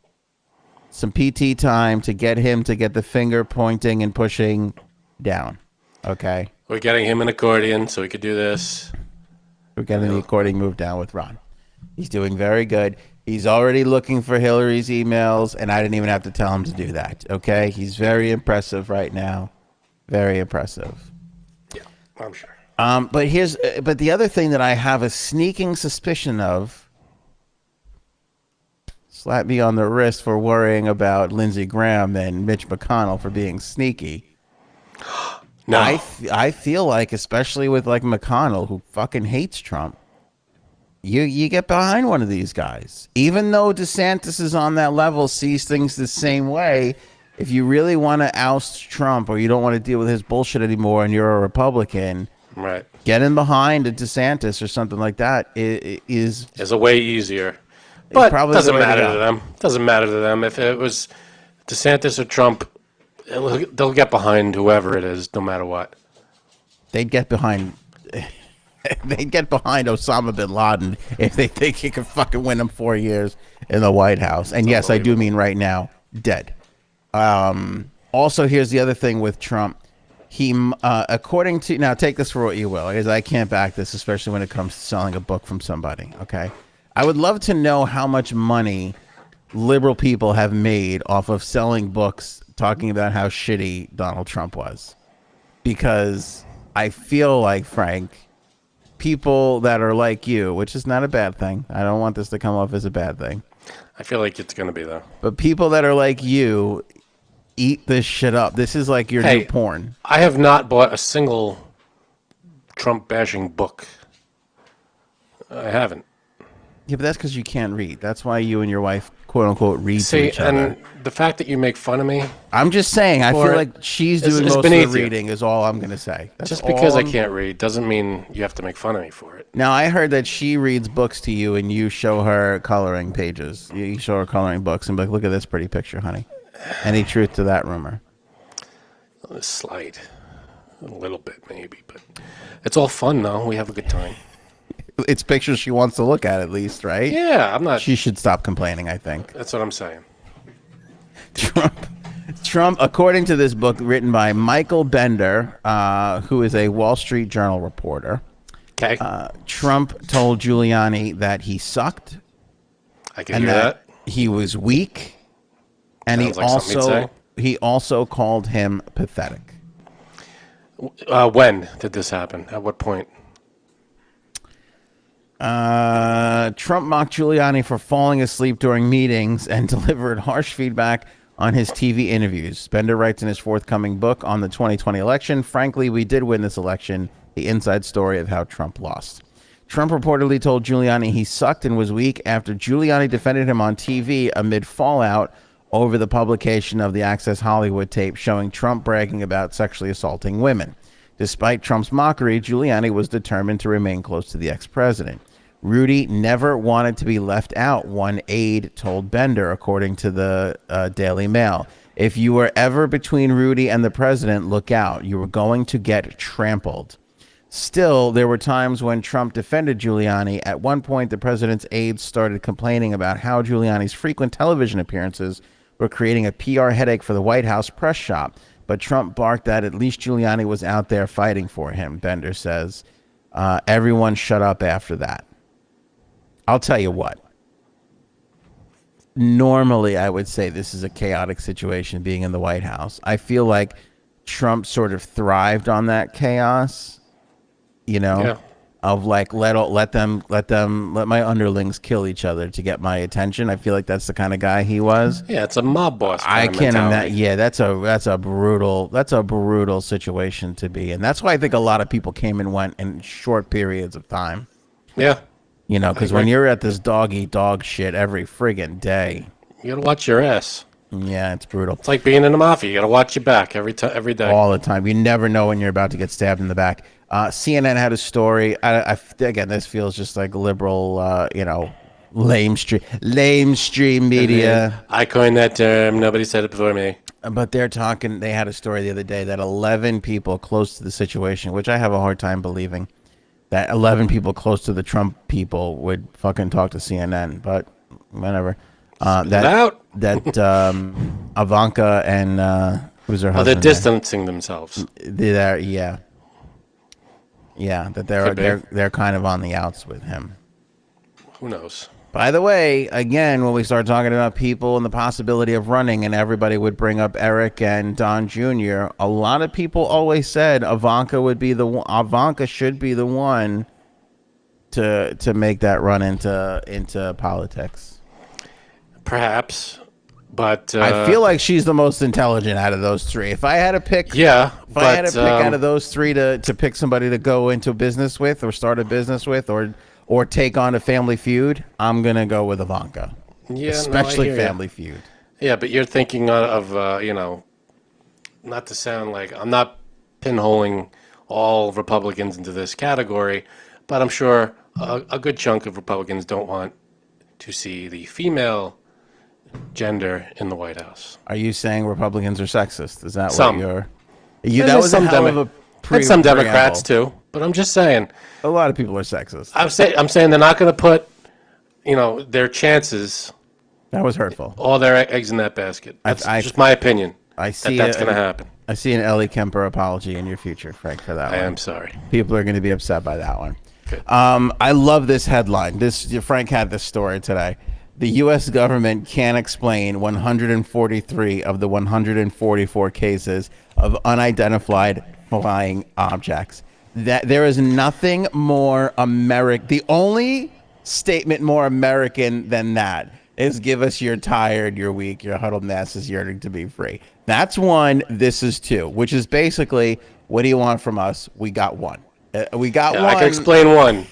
some PT time to get him to get the finger pointing and pushing down. Okay. We're getting him an accordion so he could do this. We're getting the accordion moved down with Ron. He's doing very good. He's already looking for Hillary's emails, and I didn't even have to tell him to do that. Okay. He's very impressive right now. Very impressive. Yeah, I'm sure. But the other thing that I have a sneaking suspicion of, slap me on the wrist for worrying about Lindsey Graham and Mitch McConnell for being sneaky. No. I feel like, especially with like McConnell, who fucking hates Trump, you get behind one of these guys. Even though DeSantis is on that level, sees things the same way, if you really want to oust Trump or you don't want to deal with his bullshit anymore and you're a Republican, right, get in behind a DeSantis or something like that is a way easier. But it doesn't matter to them. Doesn't matter to them. If it was DeSantis or Trump, they'll get behind whoever it is, no matter what. They'd get behind. They get behind Osama bin Laden if they think he can fucking win them 4 years in the White House. And yes, I do mean right now, dead. Also, here's the other thing with Trump. He, according to, now take this for what you will, because I can't back this, especially when it comes to selling a book from somebody. Okay. I would love to know how much money liberal people have made off of selling books talking about how shitty Donald Trump was. Because I feel like, Frank, people that are like you, which is not a bad thing. I don't want this to come off as a bad thing. I feel like it's going to be, though. But people that are like you eat this shit up. This is like your new porn. I have not bought a single Trump-bashing book. I haven't. Yeah, but that's because you can't read. That's why you and your wife, quote unquote, read to each other. And the fact that you make fun of me. I'm just saying, I feel like she's doing most of the reading, is all I'm going to say. That's just because I can't read doesn't mean you have to make fun of me for it. Now, I heard that she reads books to you and you show her coloring pages. You show her coloring books and be like, look at this pretty picture, honey. Any truth to that rumor? Slight. A little bit, maybe. But it's all fun, though. We have a good time. It's pictures she wants to look at least, right? Yeah, I'm not. She should stop complaining, I think. That's what I'm saying. Trump, according to this book written by Michael Bender, who is a Wall Street Journal reporter. Okay. Trump told Giuliani that he sucked. I can hear that. He was weak. And he also called him pathetic. When did this happen? At what point? Trump mocked Giuliani for falling asleep during meetings and delivered harsh feedback on his TV interviews. Bender writes in his forthcoming book on the 2020 election, frankly, we did win this election, the inside story of how Trump lost. Trump reportedly told Giuliani he sucked and was weak after Giuliani defended him on TV amid fallout over the publication of the Access Hollywood tape showing Trump bragging about sexually assaulting women. Despite Trump's mockery, Giuliani was determined to remain close to the ex-president. Rudy never wanted to be left out, one aide told Bender, according to the Daily Mail. If you were ever between Rudy and the president, look out. You were going to get trampled. Still, there were times when Trump defended Giuliani. At one point, the president's aides started complaining about how Giuliani's frequent television appearances were creating a PR headache for the White House press shop. But Trump barked that at least Giuliani was out there fighting for him, Bender says. Everyone shut up after that. I'll tell you what. Normally, I would say this is a chaotic situation being in the White House. I feel like Trump sort of thrived on that chaos, you know, yeah. Of like, let my underlings kill each other to get my attention. I feel like that's the kind of guy he was. Yeah, it's a mob boss. I can't imagine. Yeah, that's a brutal situation to be in. That's why I think a lot of people came and went in short periods of time. Yeah. You know, because when you're at this dog-eat-dog shit every friggin' day. You gotta watch your ass. Yeah, it's brutal. It's like being in the mafia. You gotta watch your back every day. All the time. You never know when you're about to get stabbed in the back. CNN had a story. Again, this feels just like liberal, lamestream media. I coined that term. Nobody said it before me. But they had a story the other day that 11 people close to the situation, which I have a hard time believing, that 11 people close to the Trump people would fucking talk to CNN, but whatever. That Ivanka and who's her husband? Oh, they're distancing themselves. That they're kind of on the outs with him. Who knows? By the way, again, when we start talking about people and the possibility of running, and everybody would bring up Eric and Don Jr., a lot of people always said Ivanka should be the one to make that run into politics. Perhaps, but I feel like she's the most intelligent out of those three. If I had to pick, out of those three to pick somebody to go into business with, or start a business with, or take on a Family Feud, I'm gonna go with Ivanka. Yeah, especially Family Feud. Yeah, but you're thinking of not to sound like I'm not pinholing all Republicans into this category, but I'm sure a good chunk of Republicans don't want to see the female gender in the White House. Are you saying Republicans are sexist? Is that some. what you're? That was a hell of a. And some Democrats too, but I'm just saying. A lot of people are sexist. I'm saying they're not going to put, their chances, That was hurtful. all their eggs in that basket. That's just my opinion. I see that's going to happen. I see an Ellie Kemper apology in your future, Frank, for that one. I am sorry. People are going to be upset by that one. Good. I love this headline. Frank had this story today. The U.S. government can't explain 143 of the 144 cases of unidentified flying objects. That there is nothing more American. The only statement more American than that is give us your tired, your weak, your huddled masses yearning to be free. That's one. This is two, which is basically, what do you want from us? We got one. We got one. I can explain one.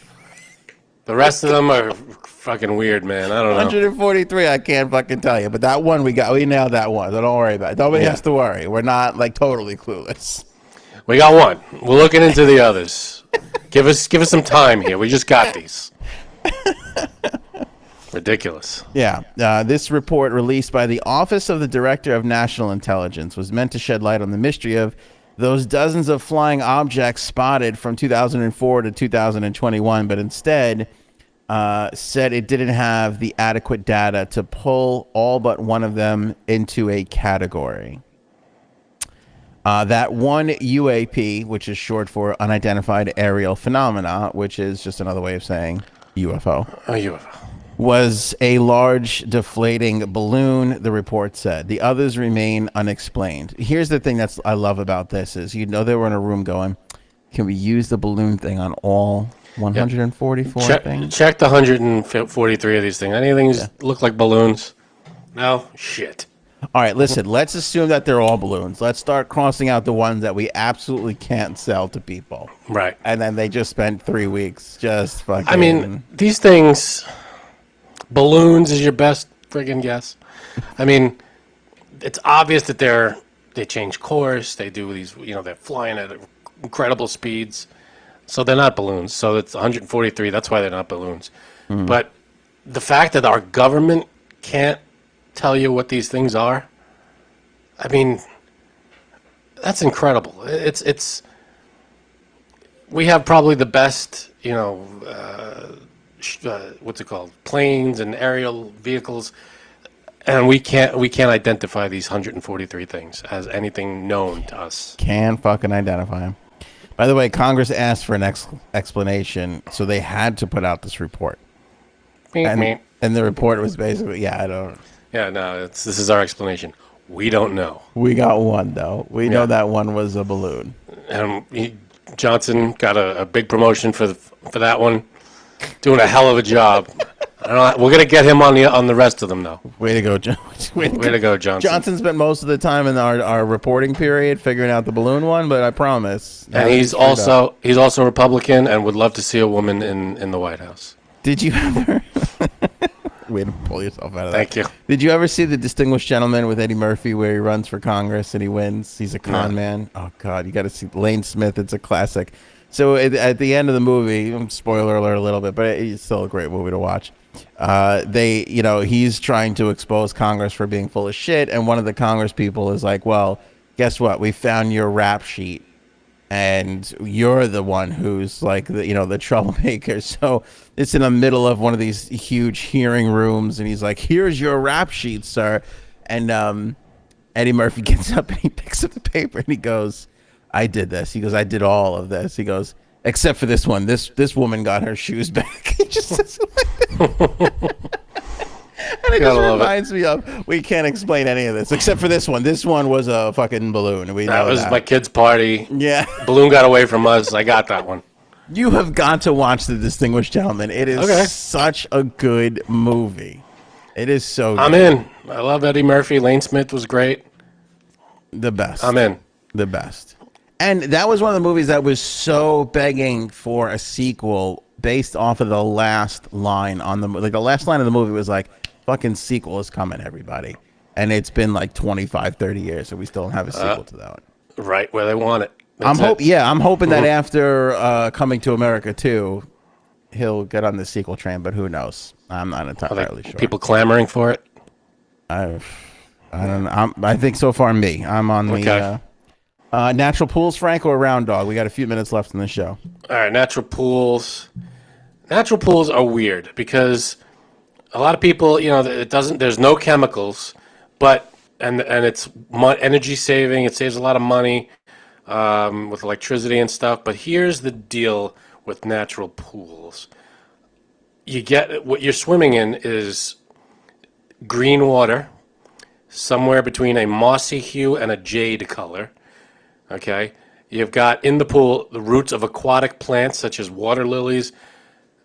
The rest of them are fucking weird, man. I don't know. 143, I can't fucking tell you. But that one, we nailed that one. So don't worry about it. Nobody has to worry. We're not like totally clueless. We got one. We're looking into the others. Give us some time here. We just got these. Ridiculous. Yeah. This report released by the Office of the Director of National Intelligence was meant to shed light on the mystery of those dozens of flying objects spotted from 2004 to 2021, but instead said it didn't have the adequate data to pull all but one of them into a category. That one UAP, which is short for unidentified aerial phenomena, which is just another way of saying UFO. A UFO. Was a large deflating balloon, the report said. The others remain unexplained. Here's the thing I love about this is, they were in a room going, can we use the balloon thing on all 144 things? Check the 143 of these things. Anything look like balloons? No? Shit. All right, listen, let's assume that they're all balloons. Let's start crossing out the ones that we absolutely can't sell to people. Right. And then they just spent 3 weeks just fucking... I mean, these things... Balloons is your best friggin' guess. I mean, it's obvious that they change course. They do these, they're flying at incredible speeds. So they're not balloons. So it's 143. That's why they're not balloons. But the fact that our government can't tell you what these things are, I mean, that's incredible. We have probably the best, what's it called? Planes and aerial vehicles, and we can't identify these 143 things as anything known to us. Can't fucking identify them. By the way, Congress asked for an explanation, so they had to put out this report. And the report was basically, this is our explanation. We don't know. We got one though. We know that one was a balloon. Johnson got a big promotion for that one. Doing a hell of a job. We're gonna get him on the rest of them though. Way to go, John. Way to go, Johnson. Johnson spent most of the time in our reporting period figuring out the balloon one, but I promise. And he's also a Republican and would love to see a woman in the White House. Did you ever? Way to pull yourself out of that. Thank you. Did you ever see The Distinguished Gentleman with Eddie Murphy where he runs for Congress and he wins? He's a con man. Oh God, you got to see Lane Smith. It's a classic. So at the end of the movie, spoiler alert a little bit, but it's still a great movie to watch. He's trying to expose Congress for being full of shit, and one of the Congress people is like, "Well, guess what? We found your rap sheet, and you're the one who's like the troublemaker." So it's in the middle of one of these huge hearing rooms, and he's like, "Here's your rap sheet, sir," and Eddie Murphy gets up and he picks up the paper and he goes, I did this. He goes, I did all of this. He goes, except for this one. This woman got her shoes back. He just says it like that. And it just reminds me of, we can't explain any of this except for this one. This one was a fucking balloon. That was my kid's party. Yeah. Balloon got away from us. I got that one. You have got to watch The Distinguished Gentleman. It is such a good movie. It is so good. I'm in. I love Eddie Murphy. Lane Smith was great. The best. I'm in. The best. And that was one of the movies that was so begging for a sequel based off of the last line on the the last line of the movie was like, fucking sequel is coming, everybody. And it's been like 25, 30 years, so we still don't have a sequel to that one. Right where they want it. I'm hoping that after Coming to America 2, he'll get on the sequel train, but who knows? I'm not entirely sure. People clamoring for it? I don't know. I think so far I'm on the Natural pools, Frank, or round dog? We got a few minutes left in the show. All right, natural pools. Natural pools are weird because a lot of people, it doesn't. There's no chemicals, but and it's energy saving. It saves a lot of money with electricity and stuff. But here's the deal with natural pools. You get what you're swimming in is green water, somewhere between a mossy hue and a jade color. Okay, you've got in the pool the roots of aquatic plants such as water lilies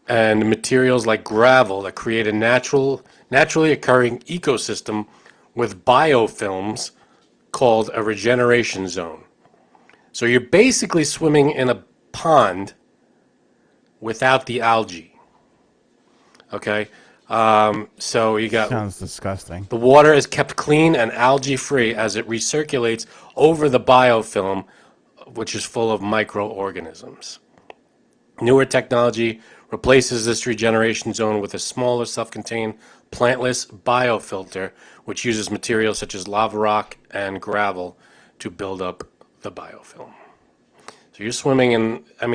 and materials like gravel that create a naturally occurring ecosystem with biofilms called a regeneration zone. So you're basically swimming in a pond without the algae. Okay, so you got Sounds disgusting. the water is kept clean and algae free as it recirculates over the biofilm, which is full of microorganisms. Newer technology replaces this regeneration zone with a smaller self-contained plantless biofilter, which uses materials such as lava rock and gravel to build up the biofilm. So you're swimming in, I'll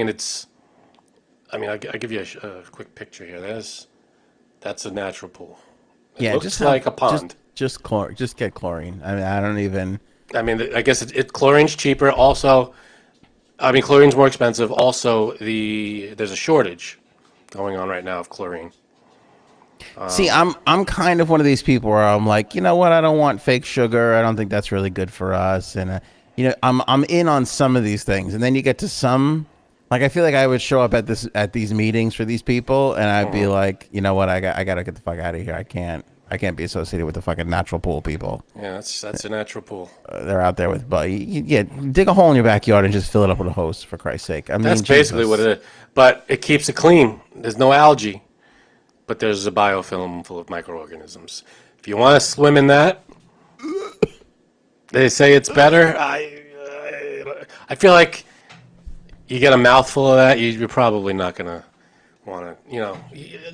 give you a quick picture here. That's a natural pool. It looks like a pond. Just get chlorine. I mean, I don't even. I guess chlorine's cheaper. Also, chlorine's more expensive. Also, there's a shortage going on right now of chlorine. See, I'm kind of one of these people where I'm like, you know what? I don't want fake sugar. I don't think that's really good for us. And I'm in on some of these things. And then you get to some. Like, I feel like I would show up at these meetings for these people, and I'd be like, you know what, I gotta get the fuck out of here. I can't be associated with the fucking natural pool people. Yeah, that's a natural pool. They're out there with, but dig a hole in your backyard and just fill it up with a hose, for Christ's sake. That's basically what it is. But it keeps it clean. There's no algae, but there's a biofilm full of microorganisms. If you want to swim in that, they say it's better. I feel like you get a mouthful of that, you're probably not going to want to,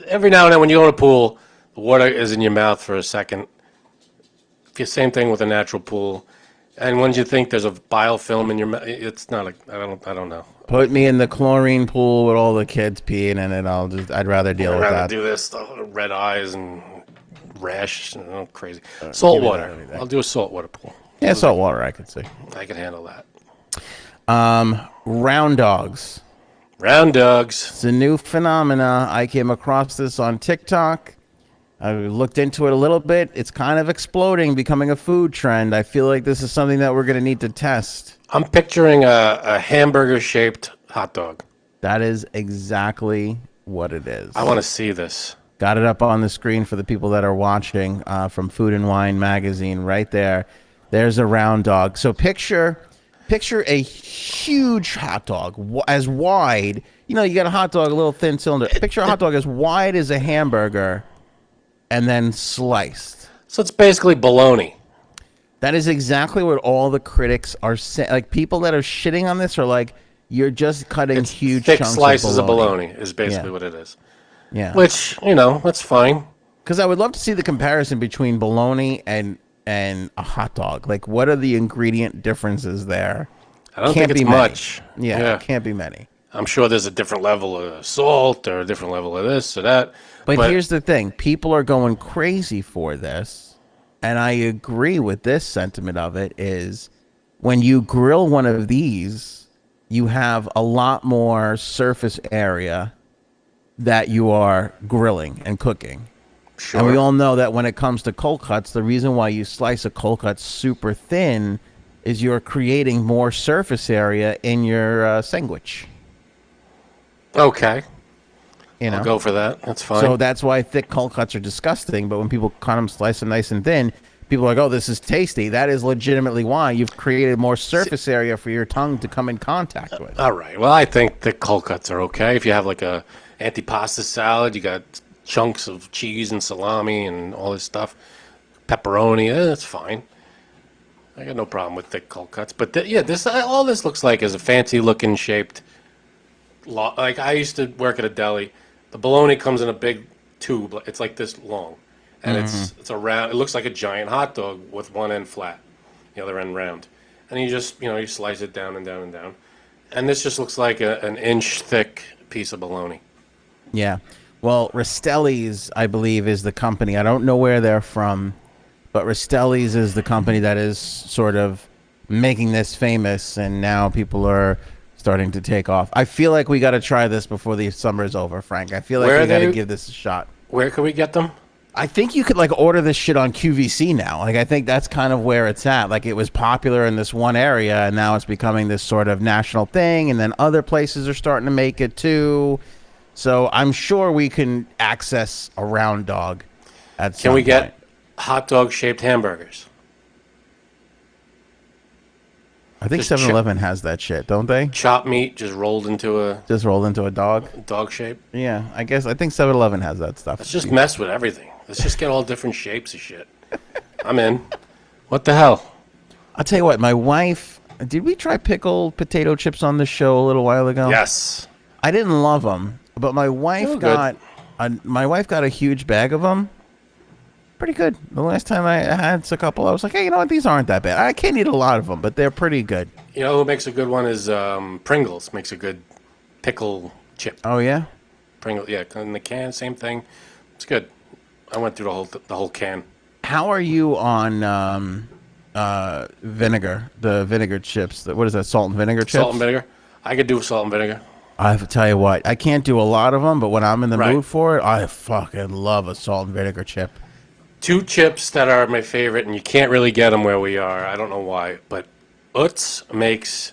every now and then when you go in a pool, the water is in your mouth for a second. Same thing with a natural pool. And when you think there's a biofilm in your mouth, it's not I don't know. Put me in the chlorine pool with all the kids peeing in it. I'd rather deal with that. I'd rather do this, red eyes and rash, crazy. Salt water. I'll do a saltwater pool. Yeah, salt water, I could see. I can handle that. Round dogs. Round dogs. It's a new phenomena. I came across this on TikTok. I looked into it a little bit. It's kind of exploding, becoming a food trend. I feel like this is something that we're going to need to test. I'm picturing a hamburger-shaped hot dog. That is exactly what it is. I want to see this. Got it up on the screen for the people that are watching from Food and Wine magazine right there. There's a round dog. So picture a huge hot dog as wide. You got a hot dog, a little thin cylinder. Picture a hot dog as wide as a hamburger and then sliced. So it's basically bologna. That is exactly what all the critics are saying. Like, people that are shitting on this are like, you're just cutting huge thick chunks slices of bologna. is basically what it is. Yeah. Which, that's fine. Because I would love to see the comparison between bologna and a hot dog. Like, what are the ingredient differences there? I don't think it's much. Yeah, it can't be many. I'm sure there's a different level of salt or a different level of this or that. But here's the thing. People are going crazy for this. And I agree with this sentiment of it is when you grill one of these, you have a lot more surface area that you are grilling and cooking. Sure. And we all know that when it comes to cold cuts, the reason why you slice a cold cut super thin is you're creating more surface area in your sandwich. Okay. I'll go for that. That's fine. So that's why thick cold cuts are disgusting. But when people cut them, slice them nice and thin, people are like, oh, this is tasty. That is legitimately why you've created more surface area for your tongue to come in contact with. All right. Well, I think thick cold cuts are okay. If you have like a antipasta salad, you got chunks of cheese and salami and all this stuff, pepperoni, that's fine. I got no problem with thick cold cuts. But all this looks like is a fancy looking shaped. Like, I used to work at a deli. The bologna comes in a big tube. It's like this long, and it's a round. It looks like a giant hot dog with one end flat, the other end round. and you just, you slice it down and down and down. And this just looks like an inch thick piece of bologna. Yeah. Well, Rastelli's, I believe, is the company. I don't know where they're from, but Rastelli's is the company that is sort of making this famous, and now people are starting to take off. I feel like we got to try this before the summer is over, Frank. I feel like we got to give this a shot. Where can we get them? I think you could like order this shit on QVC now. Like I think that's kind of where it's at. Like it was popular in this one area, and now it's becoming this sort of national thing, and then other places are starting to make it too. So I'm sure we can access a round dog at some Can we point. get hot dog shaped hamburgers? I think just 7-Eleven has that shit, don't they? Chopped meat just rolled into a Just rolled into a dog. dog shape. Yeah, I think 7-Eleven has that stuff. Let's just mess with everything. Let's just get all different shapes of shit. I'm in. What the hell? I'll tell you what, my wife, did we try pickled potato chips on the show a little while ago? Yes. I didn't love them, but my wife They were got a huge bag of them. Pretty good. The last time I had a couple, I was like, hey, you know what? These aren't that bad. I can't eat a lot of them, but they're pretty good. You know who makes a good one is Pringles. Makes a good pickle chip. Oh yeah. Pringles, yeah, in the can, same thing. It's good. I went through the whole can. How are you on vinegar? The vinegar chips. What is that? Salt and vinegar chips. Salt and vinegar. I could do salt and vinegar. I have to tell you what. I can't do a lot of them, but when I'm in the Right. mood for it, I fucking love a salt and vinegar chip. Two chips that are my favorite, and you can't really get them where we are. I don't know why, but Utz makes,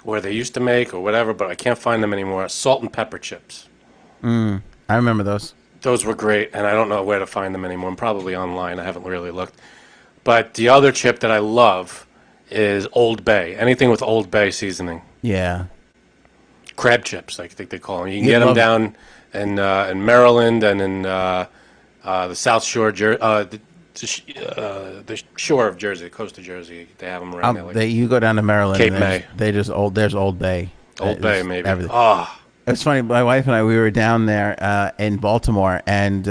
where they used to make or whatever, but I can't find them anymore. Salt and pepper chips. I remember those. Those were great, and I don't know where to find them anymore. I'm probably online. I haven't really looked. But the other chip that I love is Old Bay. Anything with Old Bay seasoning. Yeah. Crab chips, I think they call them. You can You get them love- down in Maryland and in the South Shore, the shore of Jersey, the coast of Jersey. They have them around there. Like You go down to Maryland. Cape and May. There's Old Bay. Old Bay, There's maybe. everything. Oh, It's funny. My wife and I, we were down there in Baltimore, and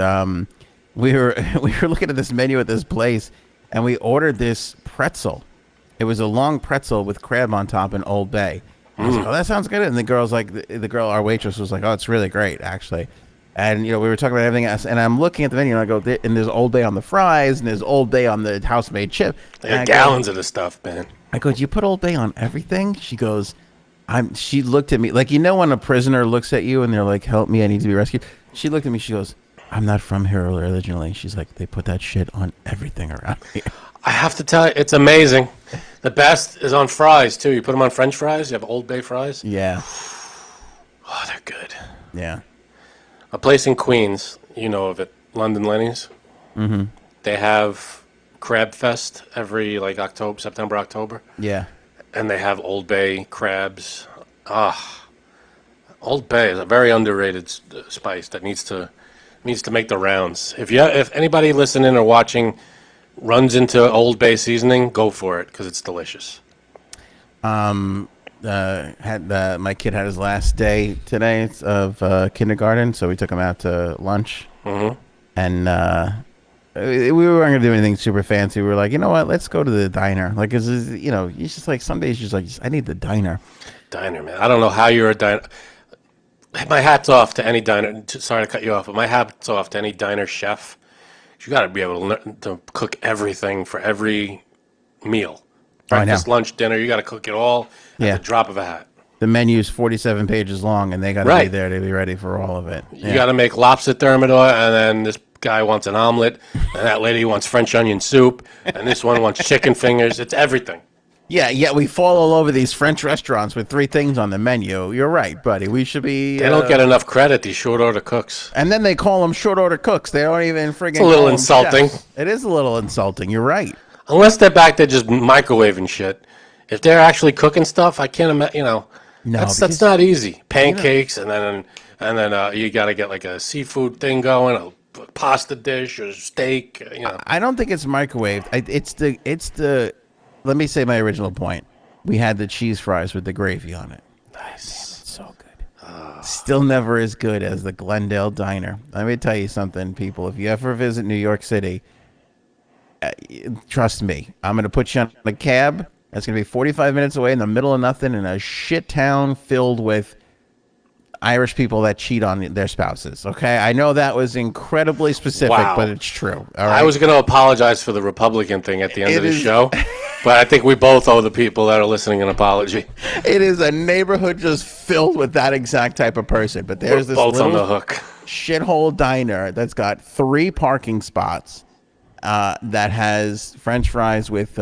we were looking at this menu at this place, and we ordered this pretzel. It was a long pretzel with crab on top in Old Bay. I was like, oh, that sounds good. And the girl's like, the girl, our waitress, was like, oh, it's really great, actually. And we were talking about everything else, and I'm looking at the menu, and I go, and there's Old Bay on the fries, and there's Old Bay on the house-made chip. they And got I go- gallons of this stuff, man. I go, do you put Old Bay on everything? She goes, she looked at me like, when a prisoner looks at you and they're like, help me, I need to be rescued. She looked at me, she goes, I'm not from here originally. She's like, they put that shit on everything around here. I have to tell you, it's amazing. The best is on fries, too. You put them on French fries. You have Old Bay fries. Yeah. Oh, they're good. Yeah. A place in Queens, you know of it, London Lenny's. Mm-hmm. They have Crab Fest every September, October. Yeah. And they have Old Bay crabs. Old Bay is a very underrated spice that needs to make the rounds. If anybody listening or watching runs into Old Bay seasoning, go for it because it's delicious. My kid had his last day today of kindergarten, so we took him out to lunch. Mm-hmm. And we weren't gonna do anything super fancy. We were like, you know what? Let's go to the diner. Like, it's just like some days, you're just like, I need the diner. Diner, man. I don't know how you're a diner. My hat's off to any diner. Sorry to cut you off, but my hat's off to any diner chef. You got to be able to learn to cook everything for every meal. I know. Breakfast, lunch, dinner. You got to cook it all Yeah. at the drop of a hat. The menu's 47 pages long, and they got to be Right. there to be ready for all of it. You got to make lobster thermidor, and then this guy wants an omelet, and that lady wants French onion soup, and this one wants chicken fingers. It's everything. Yeah, we fall all over these French restaurants with 3 things on the menu. You're right, buddy. We should be. They don't get enough credit, these short order cooks. And then they call them short order cooks. They don't even friggin' It's a little call 'em insulting. chefs. It is a little insulting. You're right. Unless they're back there just microwaving shit. If they're actually cooking stuff, I can't imagine, No, that's because- not easy. Pancakes, and then you got to get like a seafood thing going, a pasta dish or steak, I don't think it's microwaved. It's the. Let me say my original point. We had the cheese fries with the gravy on it. Nice. It's so good. Still never as good as the Glendale Diner. Let me tell you something, people. If you ever visit New York City, trust me, I'm going to put you on a cab, It's going to be 45 minutes away in the middle of nothing in a shit town filled with Irish people that cheat on their spouses. Okay, I know that was incredibly specific, Wow. but it's true. All right? I was going to apologize for the Republican thing at the end of the show, but I think we both owe the people that are listening an apology. It is a neighborhood just filled with that exact type of person. But there's We're this both on little the hook. shithole diner that's got 3 parking spots that has French fries with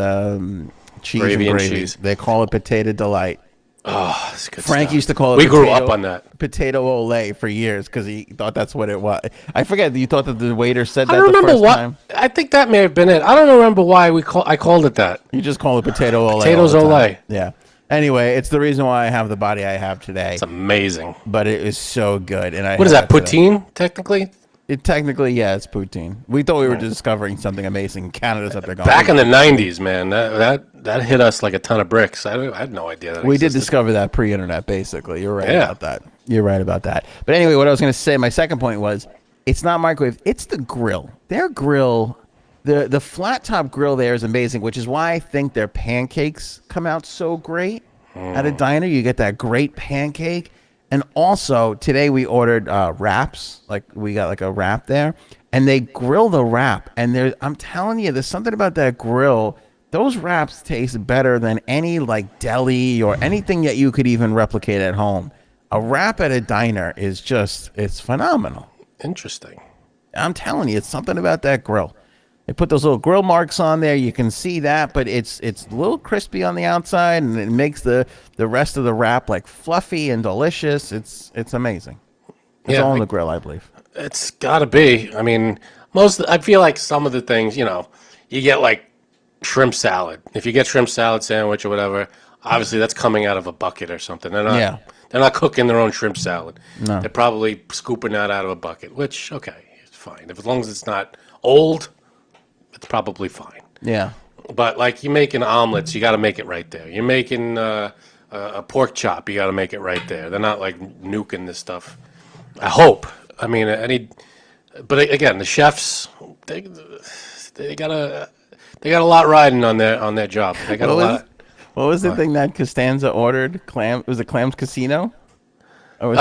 cheese Gravy and and gravy. cheese. They call it Potato Delight. Oh, that's good Frank stuff. used to call it. We grew up on that. Potato Olay for years because he thought that's what it was. I forget. You thought that the waiter said I that don't the remember first what. time. I think that may have been it. I don't remember why I called it that. You just call it Potato Olay. Potatoes all the time. Olay. Yeah. Anyway, it's the reason why I have the body I have today. It's amazing. But it is so good. And What is that, poutine, technically? It technically, yeah, it's poutine. We thought we were discovering something amazing. Canada's up there going. Back in the 90s, man, that hit us like a ton of bricks. I had no idea that We did existed. discover that pre-internet, basically. You're right Yeah. about that. You're right about that. But anyway, what I was going to say, my second point was, it's not microwave, it's the grill. Their grill, the flat top grill there is amazing, which is why I think their pancakes come out so great. At a diner, you get that great pancake. And also, today we ordered wraps. Like, we got like a wrap there. And they grill the wrap. And I'm telling you, there's something about that grill. Those wraps taste better than any like deli or anything that you could even replicate at home. A wrap at a diner is just, it's phenomenal. Interesting. I'm telling you, it's something about that grill. They put those little grill marks on there. You can see that, but it's a little crispy on the outside, and it makes the rest of the wrap like fluffy and delicious. It's amazing. It's all on the grill, I believe. It's got to be. I mean, I feel like some of the things, you get like shrimp salad. If you get shrimp salad sandwich or whatever, obviously that's coming out of a bucket or something. They're not cooking their own shrimp salad. No. They're probably scooping that out of a bucket, which, okay, it's fine. As long as it's not old, it's probably fine. Yeah. But like you making omelets, you got to make it right there. You're making a pork chop, you got to make it right there. They're not like nuking this stuff. I hope. I mean, but again, the chefs, they got a lot riding on their job. They got a lot. What was the thing that Costanza ordered? Was it Clams Casino? Or was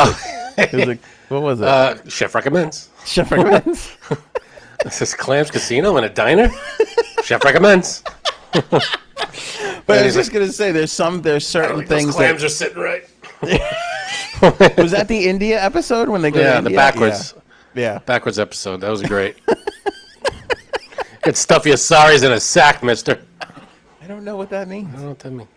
what was it? Chef recommends. Chef recommends. This is Clams Casino in a diner. Chef recommends. But I was just gonna say, there's certain Those things clams are sitting right. Was that the India episode when they go to Yeah, India? the backwards. Yeah. Backwards episode. That was great. Could stuff your saris in a sack, mister. I don't know what that means. I don't know what that means.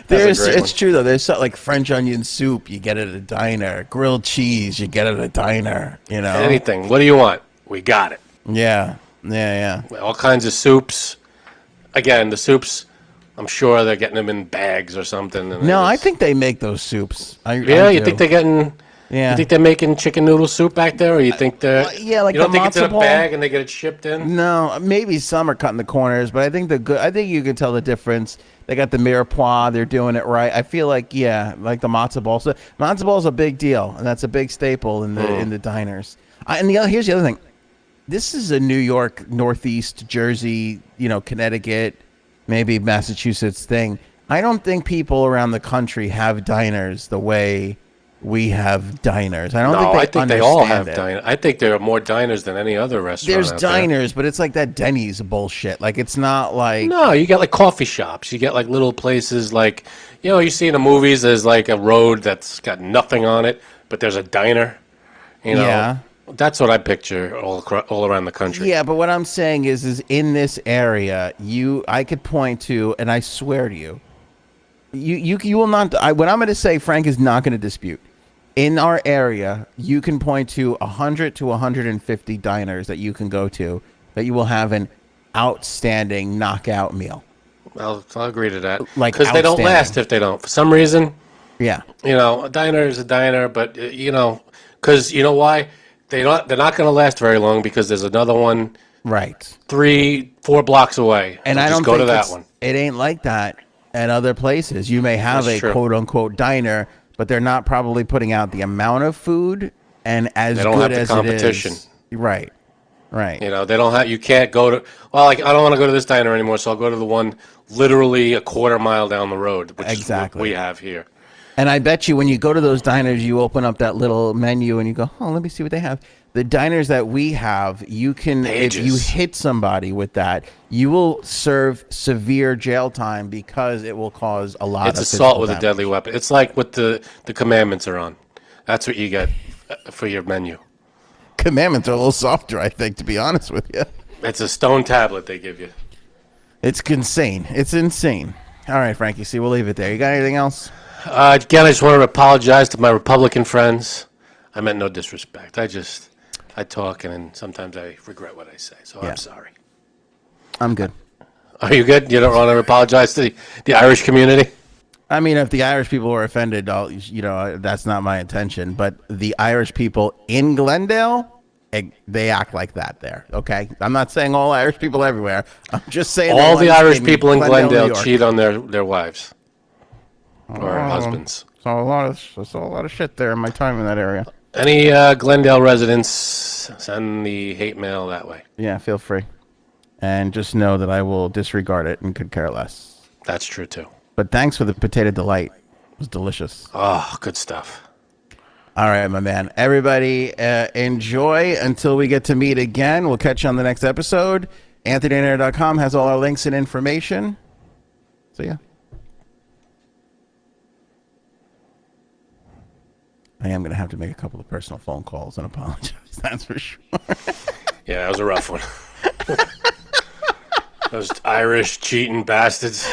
It's true though. There's like French onion soup you get at a diner, grilled cheese you get at a diner. Anything. What do you want? We got it. Yeah. All kinds of soups. Again, the soups, I'm sure they're getting them in bags or something. And No, I think they make those soups. I you do. think they're getting? Yeah. You think they're making chicken noodle soup back there, or you think they're? like you don't the think it's in matzo a ball? bag and they get it shipped in? No, maybe some are cutting the corners, but I think I think you can tell the difference. They got the mirepoix, they're doing it right. I feel like like the matzo ball. So matzo ball is a big deal, and that's a big staple in the diners. Here's the other thing. This is a New York, Northeast, Jersey, Connecticut, maybe Massachusetts thing. I don't think people around the country have diners the way we have diners. I think they all have diners. I think there are more diners than any other restaurant. There's out diners, but it's like that Denny's bullshit. Like, it's not like... No, you get like coffee shops. You get like little places like, you see in the movies, there's like a road that's got nothing on it, but there's a diner. Yeah. That's what I picture all around the country. Yeah, but what I'm saying is in this area, I could point to, and I swear to you, you will not... what I'm going to say, Frank is not going to dispute. In our area, you can point to 100 to 150 diners that you can go to that you will have an outstanding knockout meal. I'll agree to that. Because they don't last if they don't. For some reason, yeah. A diner is a diner, but because you know why? They're not going to last very long because there's another one, right, 3-4 blocks away. And so I just don't go think to that one. It ain't like that at other places. You may have That's a true. quote unquote diner, but they're not probably putting out the amount of food and as They don't good have the as competition. it is. Right. Right. You know, they don't have, you can't go to, well, like, I don't want to go to this diner anymore, so I'll go to the one literally a quarter mile down the road, which is what Exactly. we have here. And I bet you when you go to those diners, you open up that little menu and you go, oh, let me see what they have. The diners that we have, you can, if you Pages. hit somebody with that, you will serve severe jail time because it will cause a lot It's of assault physical with a damage. deadly weapon. It's like what the commandments are on. That's what you get for your menu. Commandments are a little softer, I think, to be honest with you. It's a stone tablet they give you. It's insane. It's insane. All right, Frankie, see, we'll leave it there. You got anything else? Again, I just want to apologize to my Republican friends. I meant no disrespect. I talk and then sometimes I regret what I say. So Yeah. I'm sorry. I'm good. Are you good? You don't want to apologize to the Irish community? I mean, if the Irish people were offended, that's not my intention. But the Irish people in Glendale, they act like that there. Okay, I'm not saying all Irish people everywhere. I'm just saying All the ones Irish people in New Glendale York. cheat on their wives or husbands. So a lot of shit there in my time in that area. Any Glendale residents, send the hate mail that way. Yeah, feel free, and just know that I will disregard it and could care less. That's true too. But thanks for the potato delight. It was delicious. Oh, good stuff. All right, my man. Everybody, enjoy until we get to meet again. We'll catch you on the next episode. AnthonyAir.com has all our links and information. So, yeah. I am going to have to make a couple of personal phone calls and apologize. That's for sure. Yeah, that was a rough one. Those Irish cheating bastards.